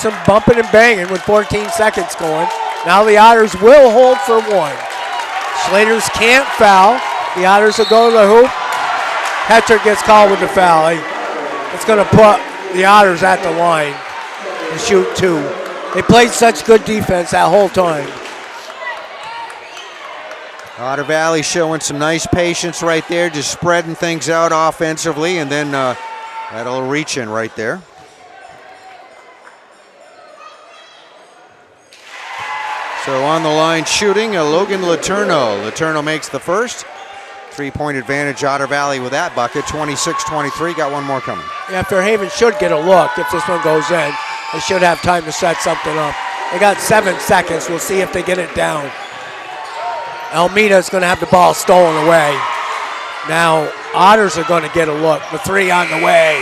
some bumping and banging with 14 seconds going. Now the Otters will hold for one. Slaters can't foul. The Otters will go to the hoop. Hetrick gets called with the foul. It's going to put the Otters at the line to shoot two. They played such good defense that whole time. Otter Valley showing some nice patience right there, just spreading things out offensively, and then that little reach in right there. So on the line shooting, Logan Letourneau. Letourneau makes the first. Three-point advantage, Otter Valley with that bucket, 26-23. Got one more coming. Yeah, Fairhaven should get a look if this one goes in. They should have time to set something up. They got 7 seconds. We'll see if they get it down. Almeida's going to have the ball stolen away. Now, Otters are going to get a look. The three on the way,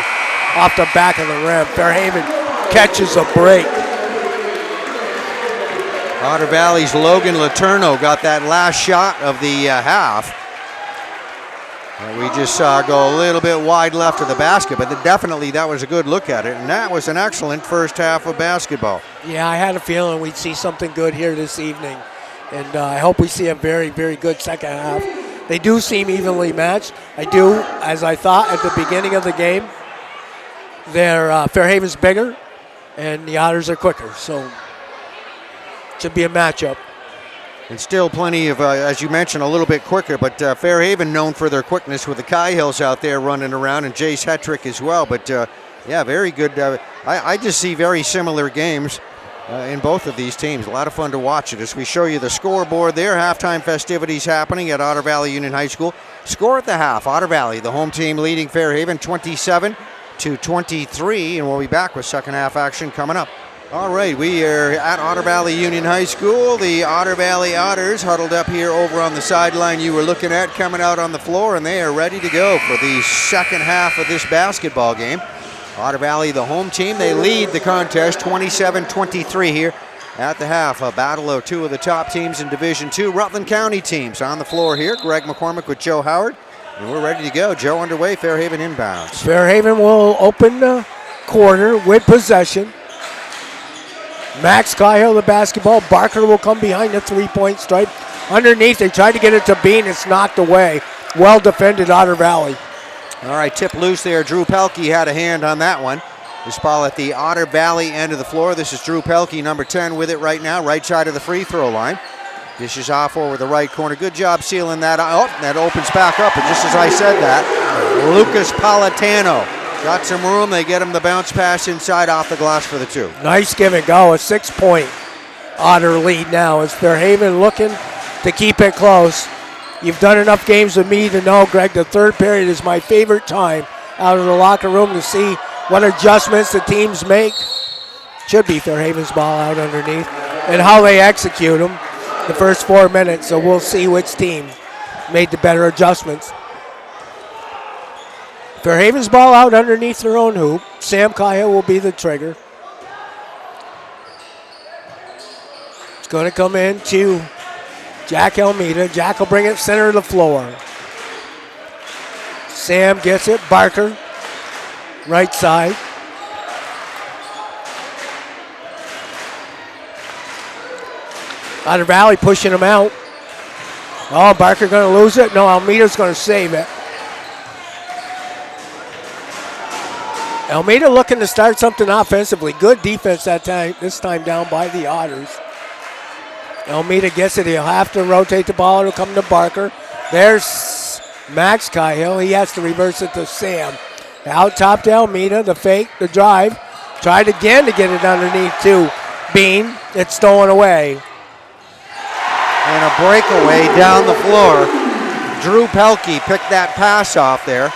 off the back of the rim. Fairhaven catches a break. Otter Valley's Logan Letourneau got that last shot of the half. We just saw go a little bit wide left of the basket, but definitely that was a good look at it, and that was an excellent first half of basketball. Yeah, I had a feeling we'd see something good here this evening, and I hope we see a very, very good second half. They do seem evenly matched. I do, as I thought at the beginning of the game. Fairhaven's bigger, and the Otters are quicker, so it should be a matchup. And still plenty of, as you mentioned, a little bit quicker, but Fairhaven known for their quickness with the Caihills out there running around, and Jace Hetrick as well. But yeah, very good. I just see very similar games in both of these teams. A lot of fun to watch it as we show you the scoreboard there. Halftime festivities happening at Otter Valley Union High School. Score at the half, Otter Valley, the home team leading Fairhaven 27-23, and we'll be back with second half action coming up. All right, we are at Otter Valley Union High School. The Otter Valley Otters huddled up here over on the sideline you were looking at, coming out on the floor, and they are ready to go for the second half of this basketball game. Otter Valley, the home team, they lead the contest 27-23 here at the half. A battle of two of the top teams in Division II, Rutland County teams on the floor here. Greg McCormick with Joe Howard, and we're ready to go. Joe underway, Fairhaven inbounds. Fairhaven will open the quarter with possession. Max Cahill, the basketball. Barker will come behind the three-point stripe. Underneath, they tried to get it to Bean. It's knocked away. Well defended, Otter Valley. All right, tip loose there. Drew Pelkey had a hand on that one. This ball at the Otter Valley end of the floor. This is Drew Pelkey, number 10, with it right now, right side of the free throw line. Dishes off over the right corner. Good job sealing that. Oh, that opens back up. And just as I said that, Lucas Politano got some room. They get him the bounce pass inside off the glass for the two. Nice give and go. A 6-point Otter lead now as Fairhaven looking to keep it close. You've done enough games with me to know, Greg, the third period is my favorite time out of the locker room to see what adjustments the teams make. Should be Fairhaven's ball out underneath, and how they execute them the first 4 minutes. So we'll see which team made the better adjustments. Fairhaven's ball out underneath their own hoop. Sam Cahill will be the trigger. It's going to come in to Jack Almeida. Jack will bring it center of the floor. Sam gets it. Barker, right side. Otter Valley pushing him out. Oh, Barker going to lose it? No, Almeida's going to save it. Almeida looking to start something offensively. Good defense that time. This time down by the Otters. Almeida gets it. He'll have to rotate the ball. It'll come to Barker. There's Max Cahill. He has to reverse it to Sam. Out top to Almeida. The fake, the drive. Tried again to get it underneath to Bean. It's stolen away. And a breakaway down the floor. Drew Pelkey picked that pass off there.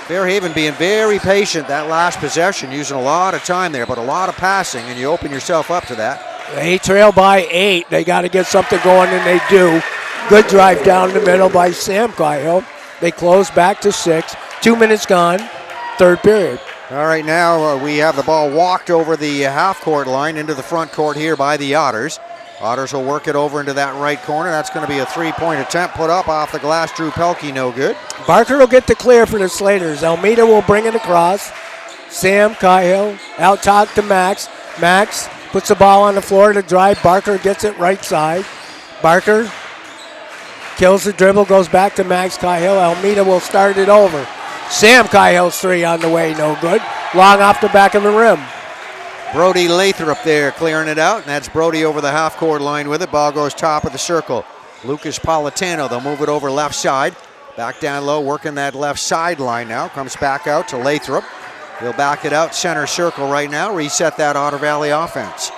Fairhaven being very patient that last possession, using a lot of time there, but a lot of passing, and you open yourself up to that. They trail by 8. They got to get something going, and they do. Good drive down the middle by Sam Cahill. They close back to 6. 2 minutes gone, third period. All right, now we have the ball walked over the half-court line into the front court here by the Otters. Otters will work it over into that right corner. That's going to be a three-point attempt put up off the glass. Drew Pelkey, no good. Barker will get the clear for the Slaters. Almeida will bring it across. Sam Cahill out top to Max. Max puts the ball on the floor to drive. Barker gets it right side. Barker kills the dribble, goes back to Max Cahill. Almeida will start it over. Sam Cahill's three on the way, no good. Long off the back of the rim. Brody Lathrop there clearing it out, and that's Brody over the half-court line with it. Ball goes top of the circle. Lucas Politano, they'll move it over left side. Back down low, working that left sideline now. Comes back out to Lathrop. He'll back it out center circle right now. Reset that Otter Valley offense.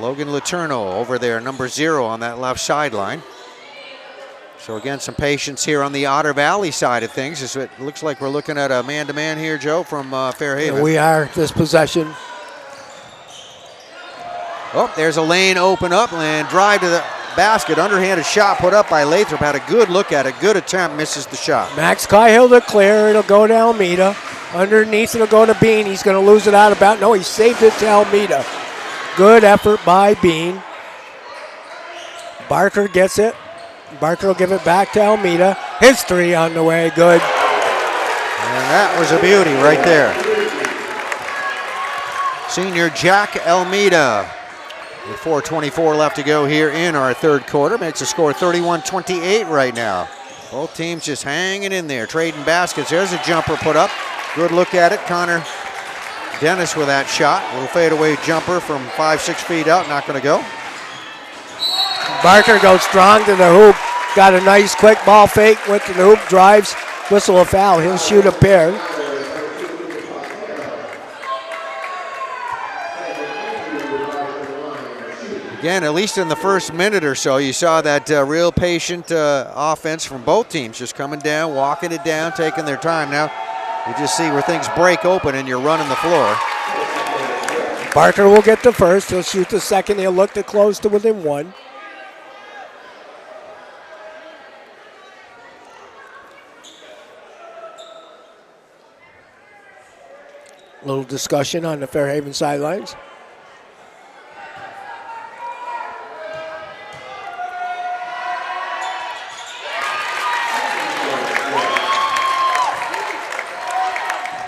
Logan Letourneau over there, number 0 on that left sideline. So again, some patience here on the Otter Valley side of things. As it looks like we're looking at a man-to-man here, Joe, from Fairhaven. We are this possession. Oh, there's a lane open up and drive to the basket. Underhanded shot put up by Lathrop. Had a good look at it. Good attempt. Misses the shot. Max Cahill to clear. It'll go to Almeida. Underneath it'll go to Bean. He's going to lose it out of bounds. No, he saved it to Almeida. Good effort by Bean. Barker gets it. Barker will give it back to Almeida. His three on the way. Good. And that was a beauty right there. Senior Jack Almeida. With 4:24 left to go here in our third quarter. Makes the score 31-28 right now. Both teams just hanging in there, trading baskets. There's a jumper put up. Good look at it. Connor Dennis with that shot. Little fadeaway jumper from 5-6 feet out. Not going to go. Barker goes strong to the hoop. Got a nice quick ball fake. Went to the hoop. Drives. Whistle a foul. He'll shoot a pair. Again, at least in the first minute or so, you saw that real patient offense from both teams, just coming down, walking it down, taking their time. Now, you just see where things break open and you're running the floor. Barker will get the first. He'll shoot the second. He'll look to close to within one. Little discussion on the Fairhaven sidelines.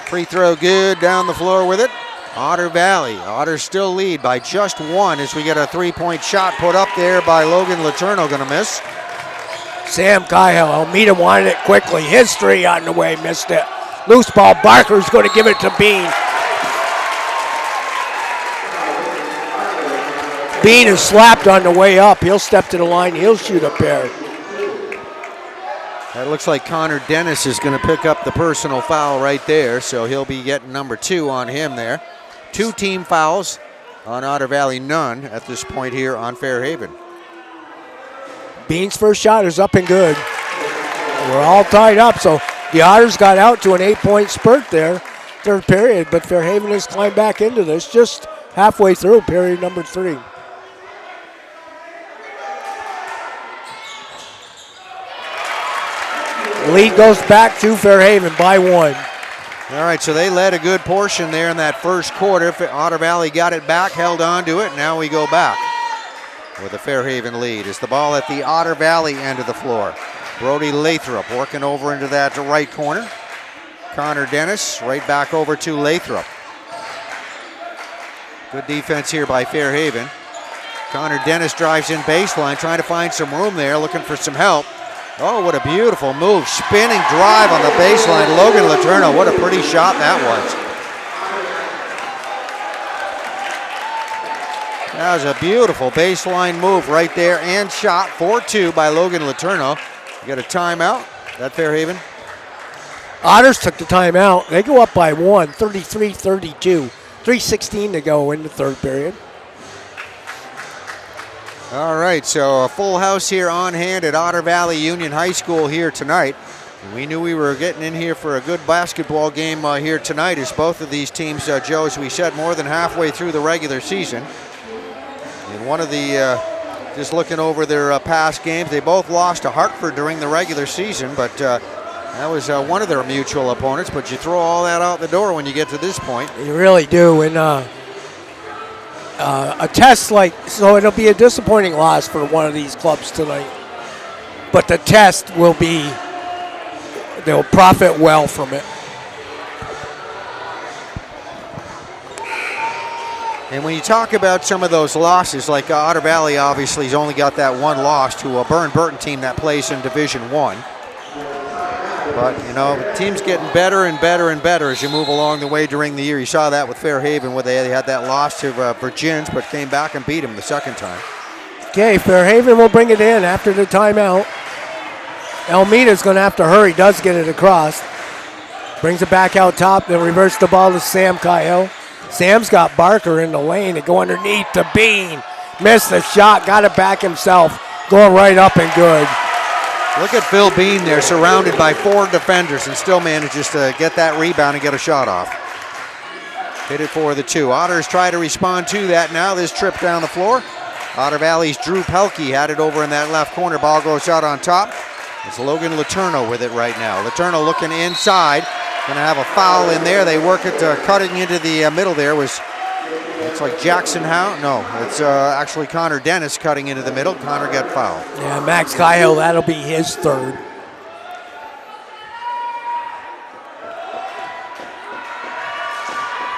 Free throw good, down the floor with it. Otter Valley. Otters still lead by just one as we get a three-point shot put up there by Logan Letourneau, gonna miss. Sam Cahill, Almeida wanted it quickly. His three on the way, missed it. Loose ball, Barker's going to give it to Bean. Bean is slapped on the way up. He'll step to the line, he'll shoot a pair. That looks like Connor Dennis is going to pick up the personal foul right there, so he'll be getting number 2 on him there. 2 team fouls on Otter Valley, none at this point here on Fairhaven. Bean's first shot is up and good. We're all tied up, so the Otters got out to an 8-point spurt there, third period, but Fairhaven has climbed back into this just halfway through period number 3. Lead goes back to Fairhaven by 1. All right, so they led a good portion there in that first quarter. Otter Valley got it back, held on to it. Now we go back with a Fairhaven lead. It's the ball at the Otter Valley end of the floor. Brody Lathrop working over into that right corner. Connor Dennis right back over to Lathrop. Good defense here by Fairhaven. Connor Dennis drives in baseline, trying to find some room there, looking for some help. Oh, what a beautiful move. Spinning drive on the baseline. Logan Letourneau, what a pretty shot that was. That was a beautiful baseline move right there and shot 4-2 by Logan Letourneau. You got a timeout. That Fairhaven? Otters took the timeout. They go up by 1, 33-32. 3:16 to go in the third period. All right, so a full house here on hand at Otter Valley Union High School here tonight. We knew we were getting in here for a good basketball game here tonight, as both of these teams, Joe, as we said, more than halfway through the regular season. In one of the, just looking over their past games, they both lost to Hartford during the regular season, but that was one of their mutual opponents. But you throw all that out the door when you get to this point. You really do. And a test so it'll be a disappointing loss for one of these clubs tonight. But the test will be, they'll profit well from it. And when you talk about some of those losses, like Otter Valley obviously has only got that one loss to a Burn-Burton team that plays in Division I. But, you know, the team's getting better and better and better as you move along the way during the year. You saw that with Fairhaven, where they had that loss to Virgins, but came back and beat them the second time. Okay, Fairhaven will bring it in after the timeout. Almeida's going to have to hurry, does get it across. Brings it back out top, then reverse the ball to Sam Kyle. Sam's got Barker in the lane to go underneath to Bean. Missed the shot, got it back himself. Going right up and good. Look at Phil Bean there, surrounded by 4 defenders, and still manages to get that rebound and get a shot off. Hit it for the 2. Otters try to respond to that now. This trip down the floor. Otter Valley's Drew Pelkey had it over in that left corner. Ball goes out on top. It's Logan Letourneau with it right now. Letourneau looking inside. Going to have a foul in there. They work it cutting into the middle there. It's like Jackson Howe. No, it's actually Connor Dennis cutting into the middle. Connor got fouled. Yeah, Max Kyle, that'll be his 3rd.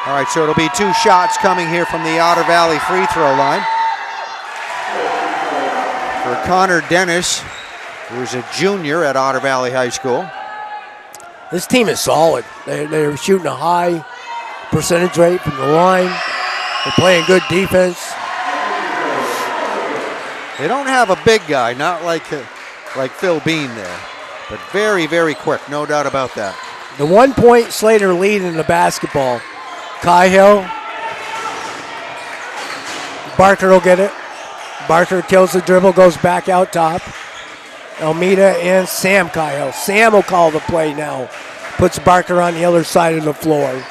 All right, so it'll be 2 shots coming here from the Otter Valley free throw line. For Connor Dennis, who's a junior at Otter Valley High School. This team is solid. They're shooting a high percentage rate from the line. They're playing good defense. They don't have a big guy, not like Phil Bean there, but very, very quick, no doubt about that. The 1-point Slater lead in the basketball. Cahill. Barker will get it. Barker kills the dribble, goes back out top. Almeida and Sam Cahill. Sam will call the play now. Puts Barker on the other side of the floor.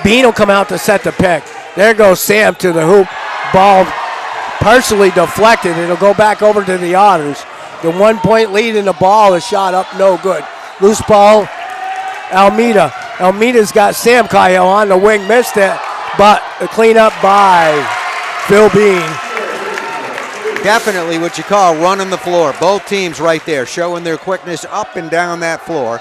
Bean will come out to set the pick. There goes Sam to the hoop. Ball partially deflected. It'll go back over to the Otters. The 1-point lead in the ball is shot up, no good. Loose ball, Almeida. Almeida's got Sam Cahill on the wing, missed it, but the cleanup by Phil Bean. Definitely what you call running the floor. Both teams right there showing their quickness up and down that floor.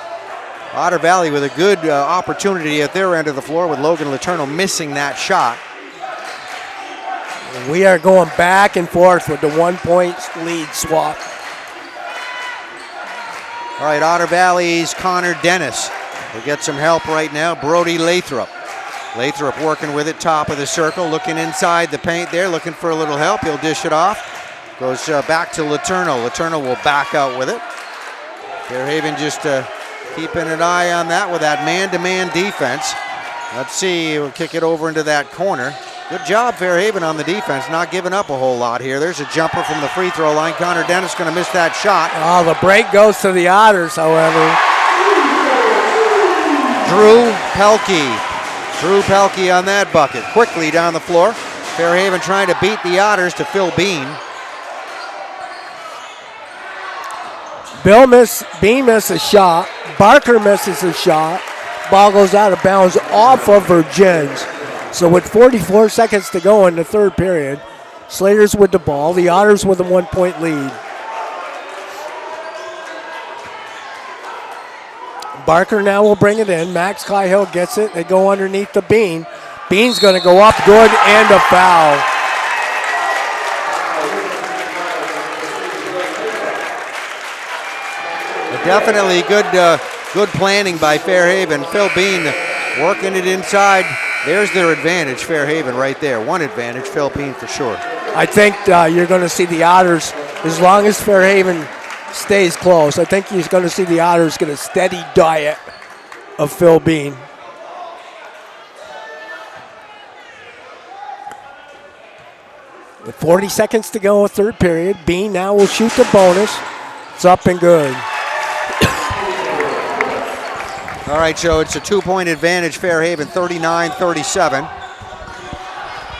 Otter Valley with a good opportunity at their end of the floor with Logan Letourneau missing that shot. We are going back and forth with the 1-point lead swap. All right, Otter Valley's Connor Dennis will get some help right now. Brody Lathrop. Lathrop working with it, top of the circle, looking inside the paint there, looking for a little help. He'll dish it off. Goes back to Letourneau. Letourneau will back out with it. Fairhaven just keeping an eye on that with that man-to-man defense. Let's see, we'll kick it over into that corner. Good job, Fairhaven, on the defense, not giving up a whole lot here. There's a jumper from the free throw line. Connor Dennis going to miss that shot. Oh, the break goes to the Otters, however. Drew Pelkey on that bucket. Quickly down the floor. Fairhaven trying to beat the Otters to Phil Bean. Bean misses a shot. Barker misses a shot. Ball goes out of bounds off of Virgins. So with 44 seconds to go in the 3rd period, Slater's with the ball. The Otters with a 1-point lead. Barker now will bring it in. Max Cahill gets it. They go underneath the Bean. Bean's going to go up good and a foul. Definitely good planning by Fairhaven. Phil Bean working it inside. There's their advantage, Fairhaven right there. One advantage, Phil Bean for sure. I think you're going to see the Otters, as long as Fairhaven stays close, I think you're going to see the Otters get a steady diet of Phil Bean. With 40 seconds to go in 3rd period, Bean now will shoot the bonus. It's up and good. All right, so it's a 2-point advantage, Fairhaven, 39-37.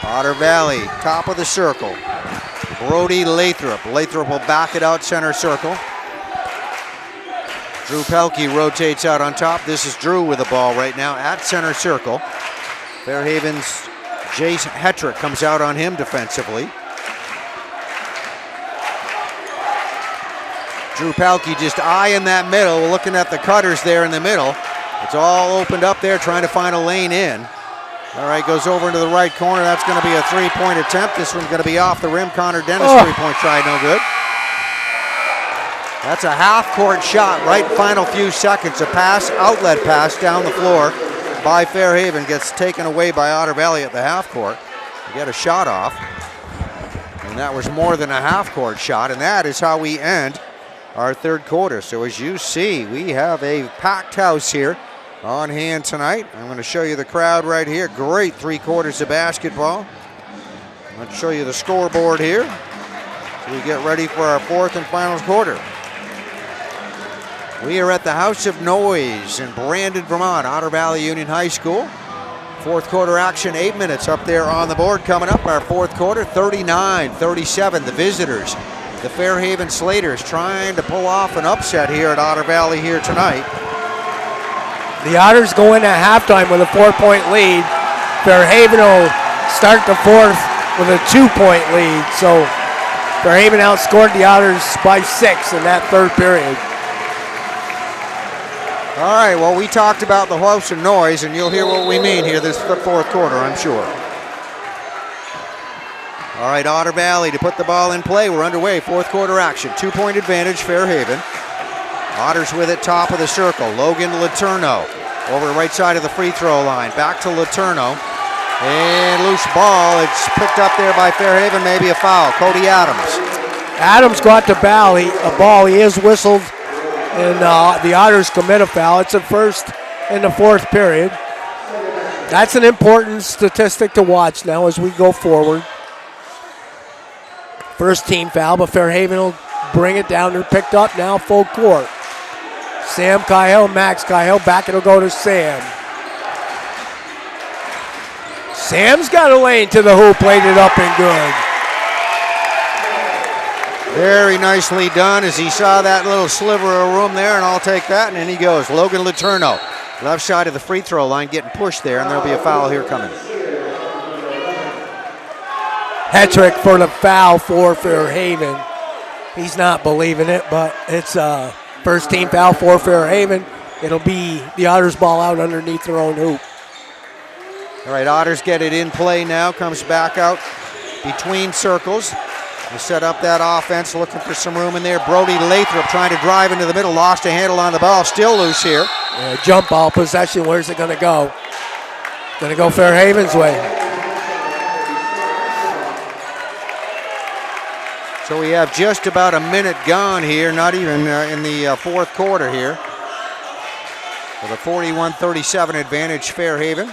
Otter Valley, top of the circle. Brody Lathrop. Lathrop will back it out center circle. Drew Pelkey rotates out on top. This is Drew with the ball right now at center circle. Fairhaven's Jace Hetrick comes out on him defensively. Drew Pelkey just eyeing that middle, looking at the cutters there in the middle. It's all opened up there, trying to find a lane in. All right, goes over into the right corner. That's going to be a 3-point attempt. This one's going to be off the rim. Connor Dennis, 3-point try, no good. That's a half-court shot, right final few seconds. A pass, outlet pass down the floor by Fairhaven. Gets taken away by Otter Valley at the half-court. They get a shot off. And that was more than a half-court shot. And that is how we end our third quarter. So as you see, we have a packed house here on hand tonight. I'm going to show you the crowd right here. Great 3 quarters of basketball. I'm going to show you the scoreboard here so we get ready for our fourth and final quarter. We are at the House of Noise in Brandon, Vermont, Otter Valley Union High School. Fourth quarter action, 8 minutes up there on the board. Coming up, our fourth quarter, 39-37. The visitors, the Fairhaven Slaters, trying to pull off an upset here at Otter Valley here tonight. The Otters go in at halftime with a 4-point lead. Fairhaven will start the fourth with a 2-point lead. So Fairhaven outscored the Otters by 6 in that third period. All right, well, we talked about the House of Noise, and you'll hear what we mean here this fourth quarter, I'm sure. All right, Otter Valley to put the ball in play. We're underway, fourth quarter action. 2-point advantage, Fairhaven. Otters with it, top of the circle. Logan Letourneau over the right side of the free throw line. Back to Letourneau. And loose ball. It's picked up there by Fairhaven, maybe a foul. Cody Adams. Adams got the ball. He is whistled, and the Otters commit a foul. It's a first in the fourth period. That's an important statistic to watch now as we go forward. First team foul, but Fairhaven will bring it down. They're picked up now, full court. Sam Cahill, Max Cahill, back it'll go to Sam. Sam's got a lane to the hoop, laid it up and good. Very nicely done as he saw that little sliver of room there, and I'll take that, and in he goes. Logan Letourneau, left side of the free throw line, getting pushed there, and there'll be a foul here coming. Hetrick for the foul for Fairhaven. He's not believing it, but it's a first team foul for Fairhaven. It'll be the Otters ball out underneath their own hoop. All right, Otters get it in play now, comes back out between circles. They set up that offense, looking for some room in there. Brody Lathrop trying to drive into the middle, lost a handle on the ball, still loose here. Yeah, jump ball possession, where's it gonna go? Gonna go Fairhaven's way. So we have just about a minute gone here, not even in the fourth quarter here. With a 41-37 advantage, Fairhaven.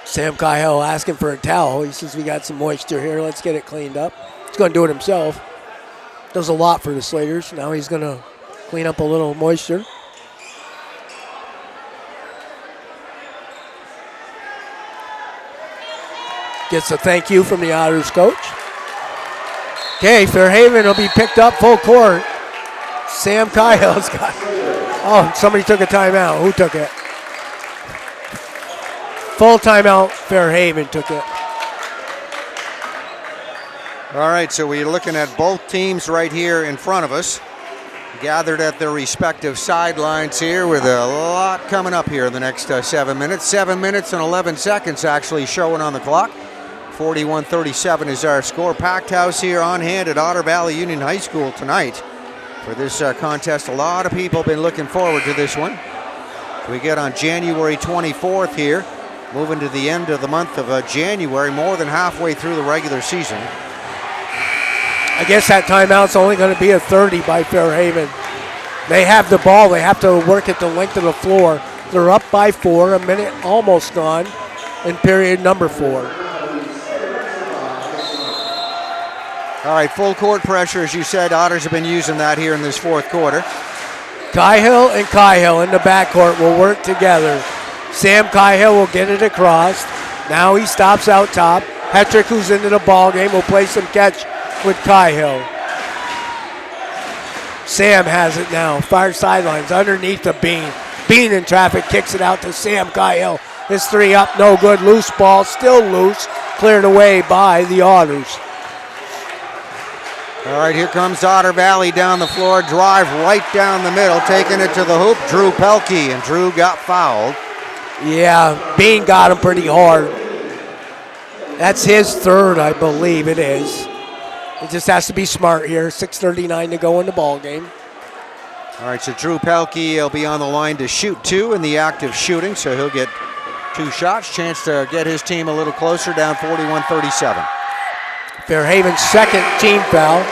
Sam Cahill asking for a towel. He says we got some moisture here. Let's get it cleaned up. He's going to do it himself. Does a lot for the Slaters. Now he's going to clean up a little moisture. Gets a thank you from the Otters coach. Okay, Fairhaven will be picked up full court. Sam Cahill's got. Oh, somebody took a timeout. Who took it? Full timeout, Fairhaven took it. All right, so we're looking at both teams right here in front of us, gathered at their respective sidelines here with a lot coming up here in the next 7 minutes. 7 minutes and 11 seconds actually showing on the clock. 41-37 is our score. Packed house here on hand at Otter Valley Union High School tonight for this contest. A lot of people have been looking forward to this one. We get on January 24th here, moving to the end of the month of January, more than halfway through the regular season. I guess that timeout's only going to be a 30 by Fairhaven. They have the ball. They have to work at the length of the floor. They're up by 4, a minute almost gone in period number 4. All right, full court pressure, as you said. Otters have been using that here in this fourth quarter. Cahill and Cahill in the backcourt will work together. Sam Cahill will get it across. Now he stops out top. Hetrick, who's into the ball game, will play some catch with Cahill. Sam has it now. Far sidelines underneath the Bean. Bean in traffic kicks it out to Sam Cahill. His three up, no good. Loose ball, still loose. Cleared away by the Otters. All right, here comes Otter Valley down the floor. Drive right down the middle, taking it to the hoop. Drew Pelkey, and Drew got fouled. Yeah, Bean got him pretty hard. That's his third, I believe it is. He just has to be smart here. 6:39 to go in the ball game. All right, so Drew Pelkey will be on the line to shoot two in the act of shooting, so he'll get 2 shots. Chance to get his team a little closer, down 41-37. Fairhaven's second team foul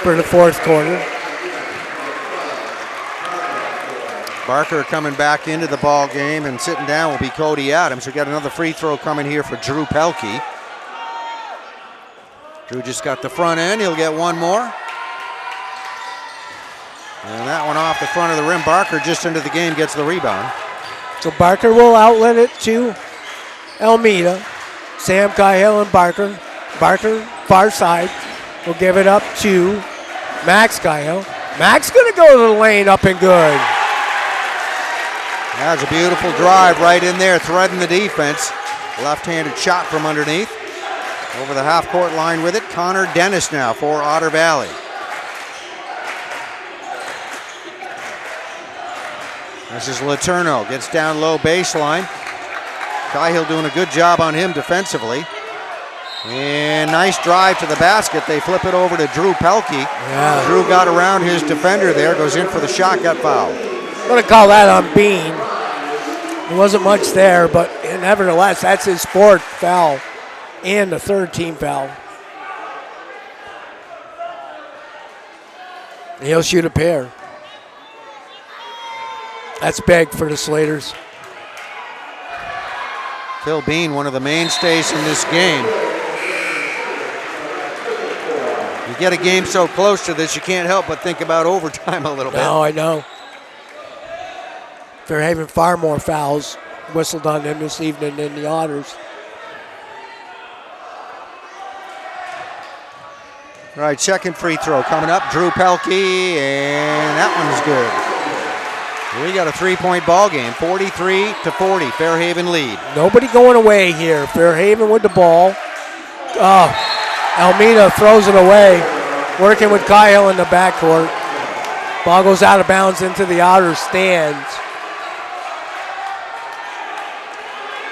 for the fourth quarter. Barker coming back into the ball game, and sitting down will be Cody Adams. We got another free throw coming here for Drew Pelkey. Drew just got the front end. He'll get one more. And that one off the front of the rim. Barker just into the game gets the rebound. So Barker will outlet it to Almeida. Sam Cahill and Barker. Barker, far side, will give it up to Max Cahill. Max going to go to the lane, up and good. That's a beautiful drive right in there, threading the defense. Left-handed shot from underneath. Over the half-court line with it, Connor Dennis now for Otter Valley. This is Letourneau, gets down low baseline. Cahill doing a good job on him defensively. And nice drive to the basket. They flip it over to Drew Pelkey. Yeah. Drew got around his defender there, goes in for the shot, got fouled. I'm going to call that on Bean. There wasn't much there, but nevertheless, that's his fourth foul and the third team foul. And he'll shoot a pair. That's big for the Slaters. Phil Bean, one of the mainstays in this game. You get a game so close to this, you can't help but think about overtime a little bit. No, I know. Fairhaven far more fouls whistled on them this evening than the Otters. All right, second free throw coming up. Drew Pelkey, and that one's good. We got a 3-point ball game, 43-40, Fairhaven lead. Nobody going away here. Fairhaven with the ball. Almeida throws it away, working with Cahill in the backcourt. Ball goes out of bounds into the Otter stands.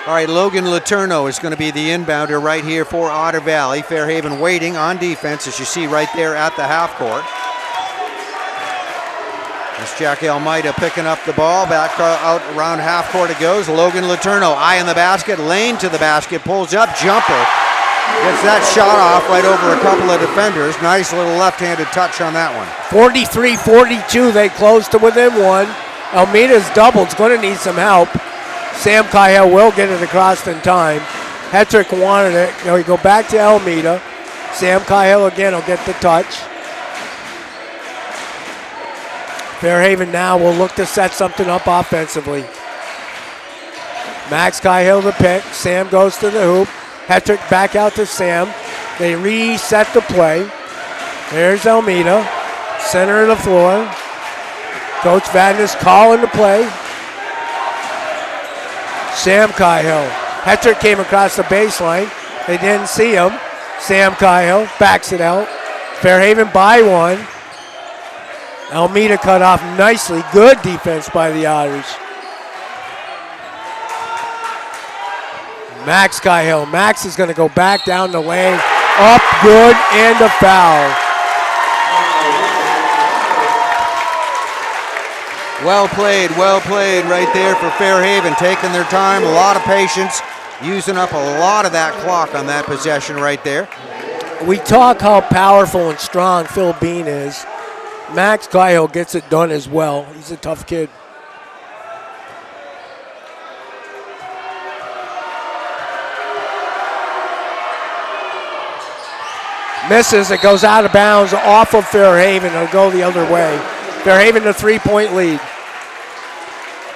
All right, Logan Letourneau is going to be the inbounder right here for Otter Valley. Fairhaven waiting on defense, as you see right there at the half court. As Jack Almeida picking up the ball, back out around half court it goes. Logan Letourneau, eye in the basket, lane to the basket, pulls up, jumper. Gets that shot off right over a couple of defenders. Nice little left-handed touch on that one. 43-42, they close to within one. Almeida's doubled, it's going to need some help. Sam Cahill will get it across in time. Hetrick wanted it. We go back to Almeida. Sam Cahill again will get the touch. Fairhaven now will look to set something up offensively. Max Cahill the pick. Sam goes to the hoop. Hetrick back out to Sam. They reset the play. There's Almeida. Center of the floor. Coach Vadnais calling the play. Sam Cahill. Hetrick came across the baseline. They didn't see him. Sam Cahill backs it out. Fairhaven by one. Almeida cut off nicely. Good defense by the Otters. Max Cahill. Max is going to go back down the lane. Up, good, and a foul. Well played right there for Fairhaven. Taking their time, a lot of patience, using up a lot of that clock on that possession right there. We talk how powerful and strong Phil Bean is. Max Cahill gets it done as well. He's a tough kid. Misses, it goes out of bounds off of Fairhaven. It'll go the other way. Fairhaven a 3-point lead.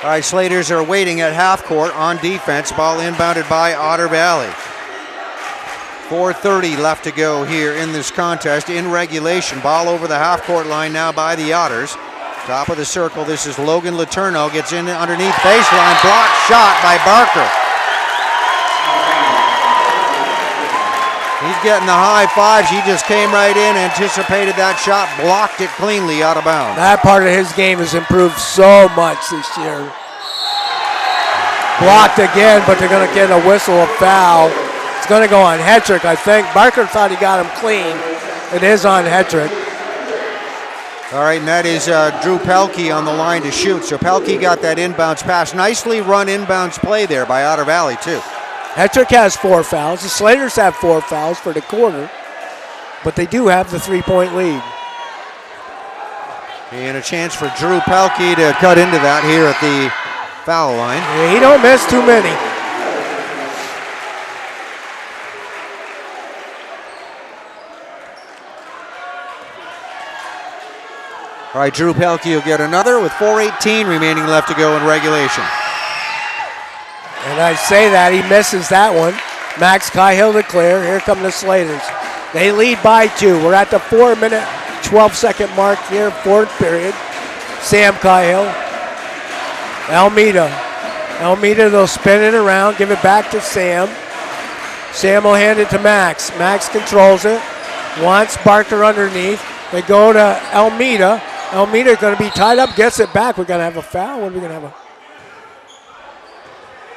All right, Slaters are waiting at half court on defense. Ball inbounded by Otter Valley. 4:30 left to go here in this contest in regulation. Ball over the half court line now by the Otters. Top of the circle, this is Logan Letourneau. Gets in underneath baseline. Blocked shot by Barker. He's getting the high fives. He just came right in, anticipated that shot, blocked it cleanly out of bounds. That part of his game has improved so much this year. Blocked again, but they're going to get a whistle, a foul. It's going to go on Hetrick, I think. Barker thought he got him clean. It is on Hetrick. All right, and that is Drew Pelkey on the line to shoot. So Pelkey got that inbounds pass. Nicely run inbounds play there by Otter Valley, too. Hetrick has 4 fouls. The Slaters have 4 fouls for the quarter, but they do have the 3-point lead. And a chance for Drew Pelkey to cut into that here at the foul line. Yeah, he don't miss too many. All right, Drew Pelkey will get another with 4:18 remaining left to go in regulation. And I say that, he misses that one. Max Cahill to clear. Here come the Slaters. They lead by 2. We're at the 4-minute, 12-second mark here, 4th period. Sam Cahill. Almeida. Almeida, they'll spin it around, give it back to Sam. Sam will hand it to Max. Max controls it. Wants Barker underneath. They go to Almeida. Almeida's going to be tied up, gets it back. We're going to have a foul. What are we going to have?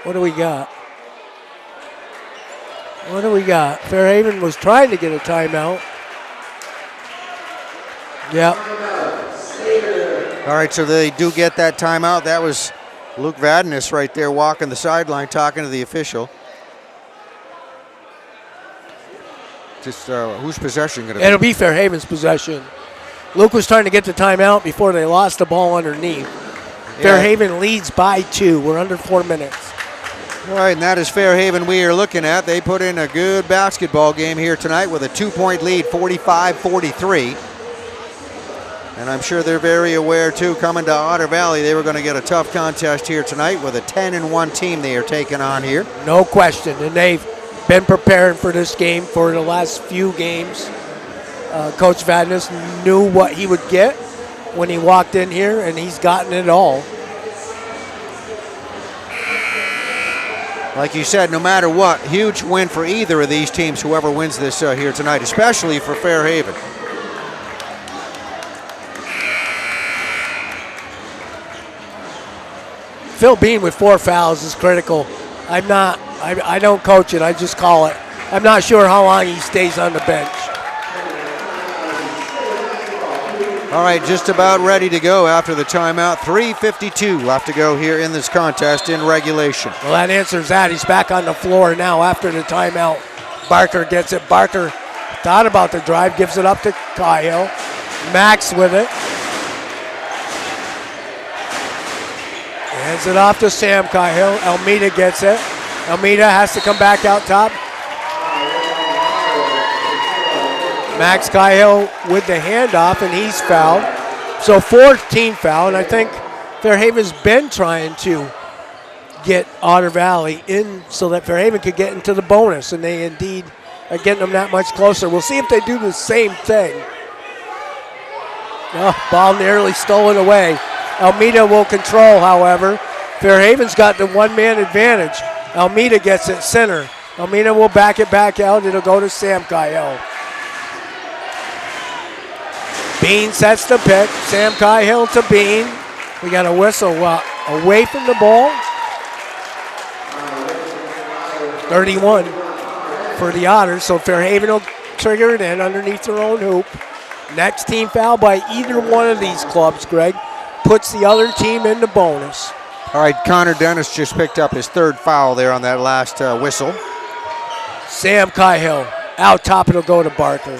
What do we got? What do we got? Fairhaven was trying to get a timeout. Yep. All right, so they do get that timeout. That was Luke Vadnais right there walking the sideline talking to the official. Just whose possession going to be? It'll be Fairhaven's possession. Luke was trying to get the timeout before they lost the ball underneath. Yeah. Fairhaven leads by 2. We're under 4 minutes. All right, and that is Fairhaven we are looking at. They put in a good basketball game here tonight with a 2-point lead, 45-43. And I'm sure they're very aware, too, coming to Otter Valley, they were going to get a tough contest here tonight with a 10-1 team they are taking on here. No question, and they've been preparing for this game for the last few games. Coach Vadnais knew what he would get when he walked in here, and he's gotten it all. Like you said, no matter what, huge win for either of these teams, whoever wins this here tonight, especially for Fairhaven. Phil Bean with 4 fouls is critical. I don't coach it, I just call it. I'm not sure how long he stays on the bench. All right, just about ready to go after the timeout. 3:52 left to go here in this contest in regulation. Well, that answers that. He's back on the floor now after the timeout. Barker gets it. Barker thought about the drive, gives it up to Cahill. Max with it. Hands it off to Sam Cahill. Almeida gets it. Almeida has to come back out top. Max Cahill with the handoff, and he's fouled. So 14 foul, and I think Fairhaven's been trying to get Otter Valley in so that Fairhaven could get into the bonus, and they indeed are getting them that much closer. We'll see if they do the same thing. Oh, ball nearly stolen away. Almeida will control, however. Fairhaven's got the one-man advantage. Almeida gets it center. Almeida will back it back out. It'll go to Sam Cahill. Bean sets the pick. Sam Cahill to Bean. We got a whistle away from the ball. 31 for the Otters, so Fairhaven will trigger it in underneath their own hoop. Next team foul by either one of these clubs, Greg, puts the other team in the bonus. All right, Connor Dennis just picked up his 3rd foul there on that last whistle. Sam Cahill. Out top, it'll go to Barker.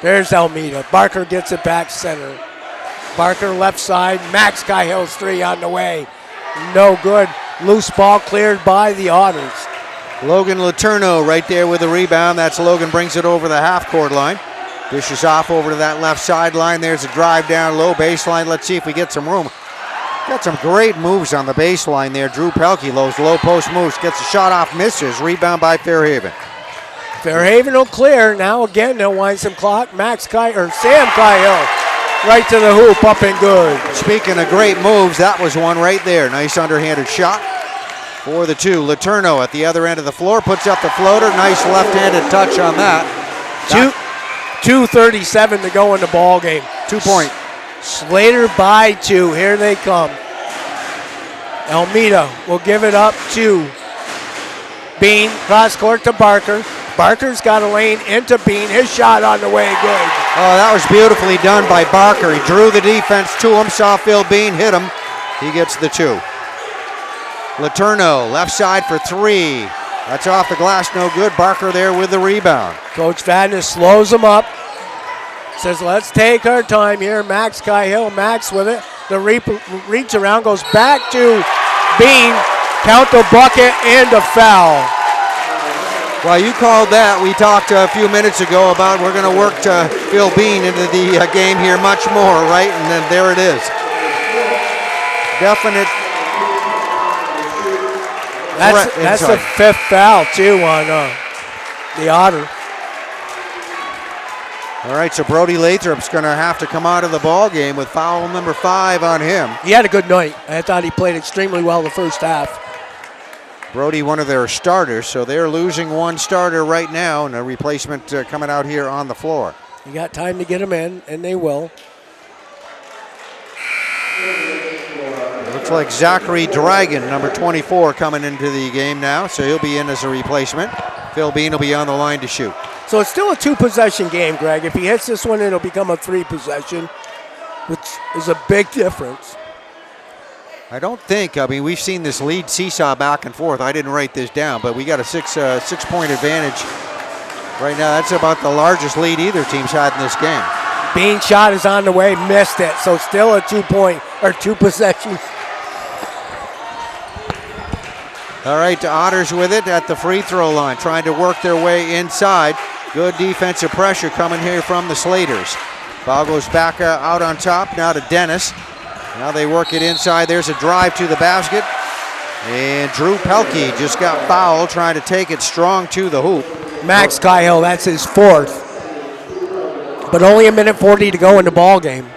There's Almeida. Barker gets it back center. Barker left side. Max Cahill's 3 on the way. No good. Loose ball cleared by the Otters. Logan Letourneau right there with the rebound. That's Logan, brings it over the half-court line. Dishes off over to that left sideline. There's a drive down low baseline. Let's see if we get some room. Got some great moves on the baseline there. Drew Pelkey, those low post moves, gets a shot off, misses. Rebound by Fairhaven. Fairhaven will clear. Now again, they'll wind some clock. Sam Cahill, right to the hoop, up and good. Speaking of great moves, that was one right there. Nice underhanded shot for the two. Letourneau at the other end of the floor, puts up the floater. Nice left-handed touch on that. 2:37 to go in the ball game. 2 point. Slater by 2. Here they come. Almeida will give it up to Bean. Cross court to Barker. Barker's got a lane into Bean. His shot on the way, good. Oh, that was beautifully done by Barker. He drew the defense to him. Saw Phil Bean hit him. He gets the 2. Letourneau, left side for 3. That's off the glass, no good. Barker there with the rebound. Coach Vadnais slows him up. Says, let's take our time here. Max Cahill, Max with it. The reach around goes back to Bean. Count the bucket and a foul. Well, you called that. We talked a few minutes ago about we're going to work Phil Bean into the game here much more, right? And then there it is. Definite. That's the 5th foul, too, on the Otter. All right, so Brody Lathrop's going to have to come out of the ball game with foul number 5 on him. He had a good night. I thought he played extremely well the first half. Brody, one of their starters, so they're losing one starter right now, and a replacement coming out here on the floor. You got time to get him in, and they will. Looks like Zachary Dragon, number 24, coming into the game now, so he'll be in as a replacement. Phil Bean will be on the line to shoot. So it's still a 2-possession game, Greg. If he hits this one, it'll become a 3-possession, which is a big difference. I don't think, we've seen this lead seesaw back and forth. I didn't write this down, but we got a 6-point advantage right now. That's about the largest lead either team's had in this game. Bean shot is on the way, missed it. So still a 2-point or 2-possession. All right, the Otters with it at the free throw line, trying to work their way inside. Good defensive pressure coming here from the Slaters. Ball goes back out on top now to Dennis. Now they work it inside. There's a drive to the basket. And Drew Pelkey just got fouled, trying to take it strong to the hoop. Max Cahill, that's his 4th. But only 1:40 to go in the ball game.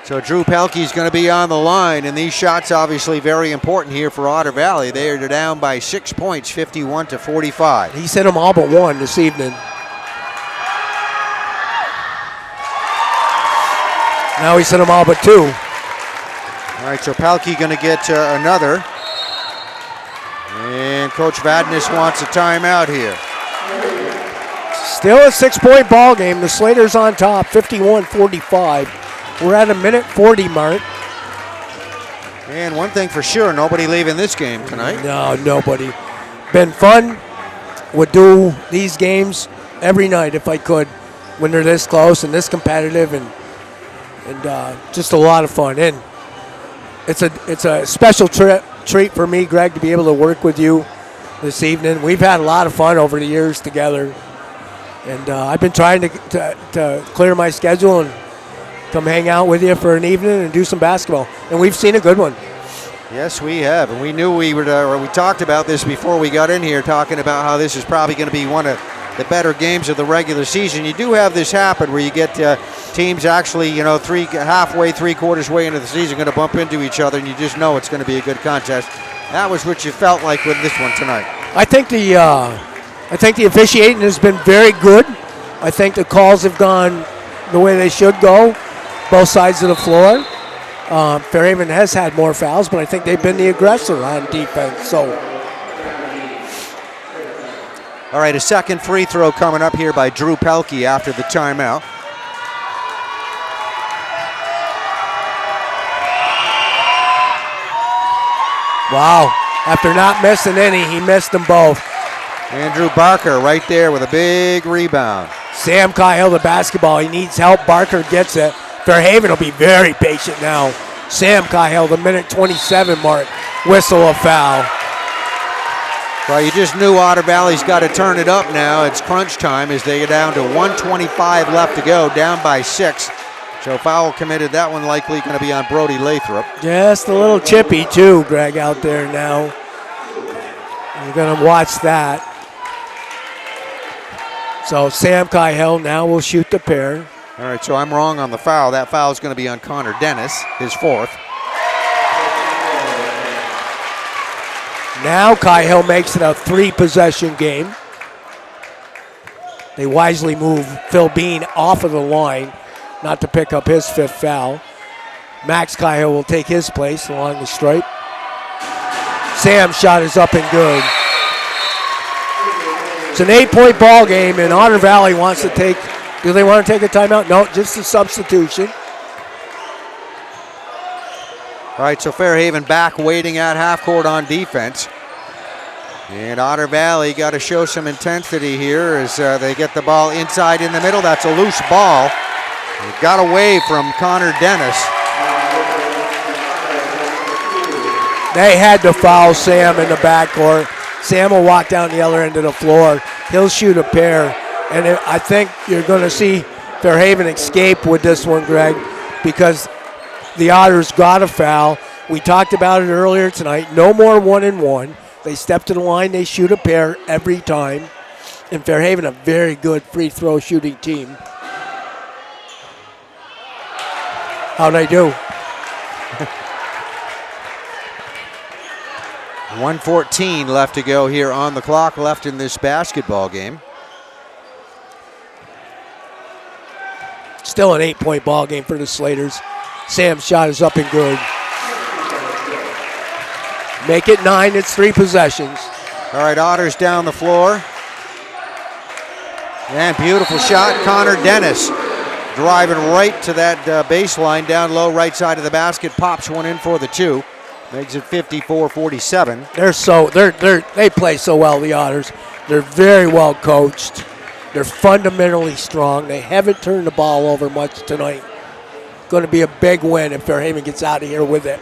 So Drew Pelkey's going to be on the line, and these shots obviously very important here for Otter Valley. They are down by 6 points, 51-45. He's hit them all but one this evening. Now he's hit them all but 2. All right, so Pelkey going to get another. And Coach Vadnais wants a timeout here. Still a 6-point ball game. The Slaters on top, 51-45. We're at a 1:40 mark. And one thing for sure, nobody leaving this game tonight. No, nobody. Been fun. Would do these games every night if I could, when they're this close and this competitive, and just a lot of fun. And it's a special treat for me, Greg, to be able to work with you this evening. We've had a lot of fun over the years together, and I've been trying to clear my schedule and come hang out with you for an evening and do some basketball. And we've seen a good one. Yes, we have. And we knew we talked about this before we got in here, talking about how this is probably going to be one of the better games of the regular season. You do have this happen where you get teams actually, halfway, 3/4 way into the season going to bump into each other, and you just know it's going to be a good contest. That was what you felt like with this one tonight. I think the officiating has been very good. I think the calls have gone the way they should go, both sides of the floor. Fairhaven has had more fouls, but I think they've been the aggressor on defense. So, all right, a second free throw coming up here by Drew Pelkey after the timeout. Wow, after not missing any, he missed them both. Andrew Barker right there with a big rebound. Sam Cahill, the basketball. He needs help. Barker gets it. Fairhaven will be very patient now. Sam Cahill, the 1:27 mark. Whistle a foul. Well, you just knew Otter Valley's got to turn it up now. It's crunch time as they get down to 1:25 left to go, down by 6. So foul committed. That one likely going to be on Brody Lathrop. Just a little chippy too, Greg, out there now. We're going to watch that. So Sam Cahill now will shoot the pair. All right, so I'm wrong on the foul. That foul is going to be on Connor Dennis, his fourth. Now Cahill makes it a 3-possession game. They wisely move Phil Bean off of the line, not to pick up his 5th foul. Max Cahill will take his place along the stripe. Sam's shot is up and good. It's an 8-point ball game, and Otter Valley wants to take. Do they want to take a timeout? No, just a substitution. All right, so Fairhaven back waiting at half court on defense. And Otter Valley got to show some intensity here as they get the ball inside in the middle. That's a loose ball. It got away from Connor Dennis. They had to foul Sam in the backcourt. Sam will walk down the other end of the floor. He'll shoot a pair. And I think you're going to see Fairhaven escape with this one, Greg, because the Otters got a foul. We talked about it earlier tonight. No more 1-and-1. They step to the line. They shoot a pair every time. And Fairhaven, a very good free throw shooting team. How'd I do? 1:14 left to go here on the clock left in this basketball game. Still an 8-point ball game for the Slaters. Sam's shot is up and good. Make it 9. It's 3 possessions. All right, Otters down the floor. And beautiful shot. Connor Dennis driving right to that baseline down low right side of the basket. Pops one in for the 2. Makes it 54-47. They play so well, the Otters. They're very well coached. They're fundamentally strong. They haven't turned the ball over much tonight. Going to be a big win if Fairhaven gets out of here with it.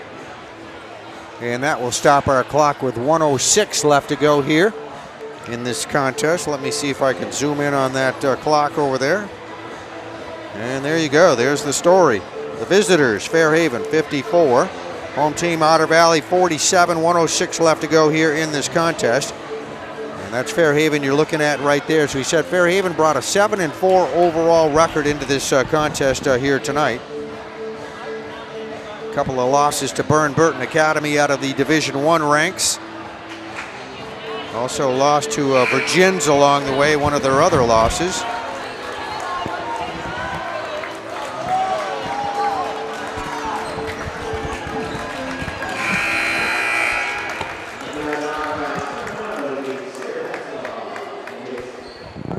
And that will stop our clock with 1:06 left to go here in this contest. Let me see if I can zoom in on that clock over there. And there you go. There's the story. The visitors, Fairhaven, 54. Home team, Otter Valley, 47. 1:06 left to go here in this contest. And that's Fairhaven you're looking at right there. As we said, Fairhaven brought a 7-4 overall record into this contest here tonight. A couple of losses to Burn Burton Academy out of the Division I ranks. Also lost to Virgins along the way, one of their other losses.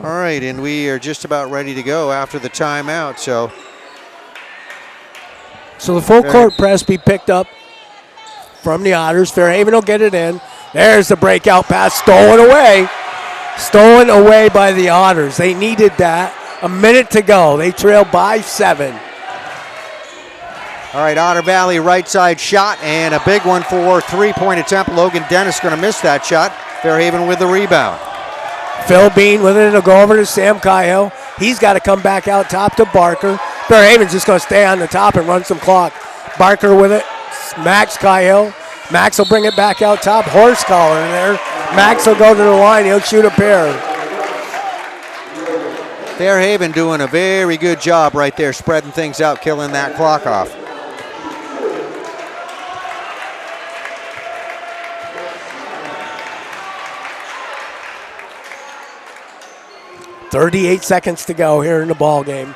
All right, and we are just about ready to go after the timeout. So the full court press be picked up from the Otters. Fairhaven will get it in. There's the breakout pass, stolen away. Stolen away by the Otters. They needed that. A minute to go. They trail by 7. All right, Otter Valley right side shot, and a big one for 3-point attempt. Logan Dennis going to miss that shot. Fairhaven with the rebound. Phil Bean with it. It'll go over to Sam Cahill. He's got to come back out top to Barker. Fairhaven's just going to stay on the top and run some clock. Barker with it. Max Cahill. Max will bring it back out top. Horse collar in there. Max will go to the line. He'll shoot a pair. Fairhaven doing a very good job right there, spreading things out, killing that clock off. .38 seconds to go here in the ball game.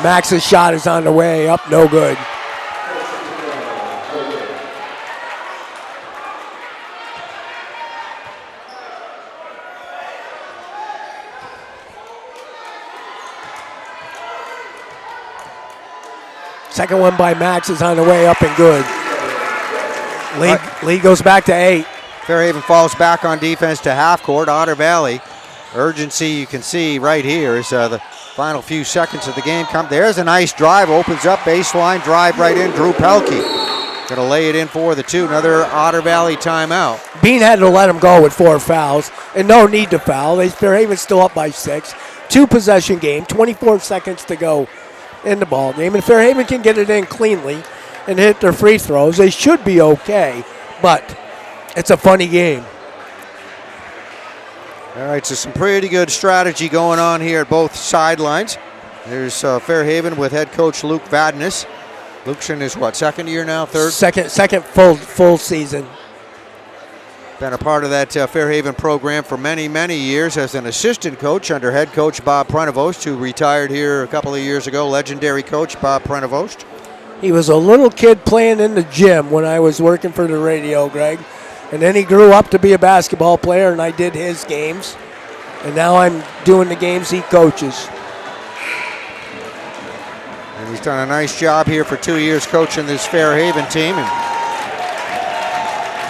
Max's shot is on the way up, no good. Second one by Max is on the way up and good. Lead goes back to 8. Fairhaven falls back on defense to half court. Otter Valley, urgency you can see right here as the final few seconds of the game come. There's a nice drive, opens up baseline, drive right in. Drew Pelkey going to lay it in for the 2. Another Otter Valley timeout. Bean had to let him go with 4 fouls, and no need to foul. Fairhaven's still up by 6. 2-possession game, 24 seconds to go in the ball game. And Fairhaven can get it in cleanly and hit their free throws, they should be okay, but it's a funny game. All right, so some pretty good strategy going on here at both sidelines. There's Fairhaven with head coach Luke Vadnais. Luke's in his, second year now, third? Second full season. Been a part of that Fairhaven program for many, many years as an assistant coach under head coach Bob Prenevost, who retired here a couple of years ago. Legendary coach Bob Prenevost. He was a little kid playing in the gym when I was working for the radio, Greg. And then he grew up to be a basketball player, and I did his games. And now I'm doing the games he coaches. And he's done a nice job here for 2 years coaching this Fairhaven team. And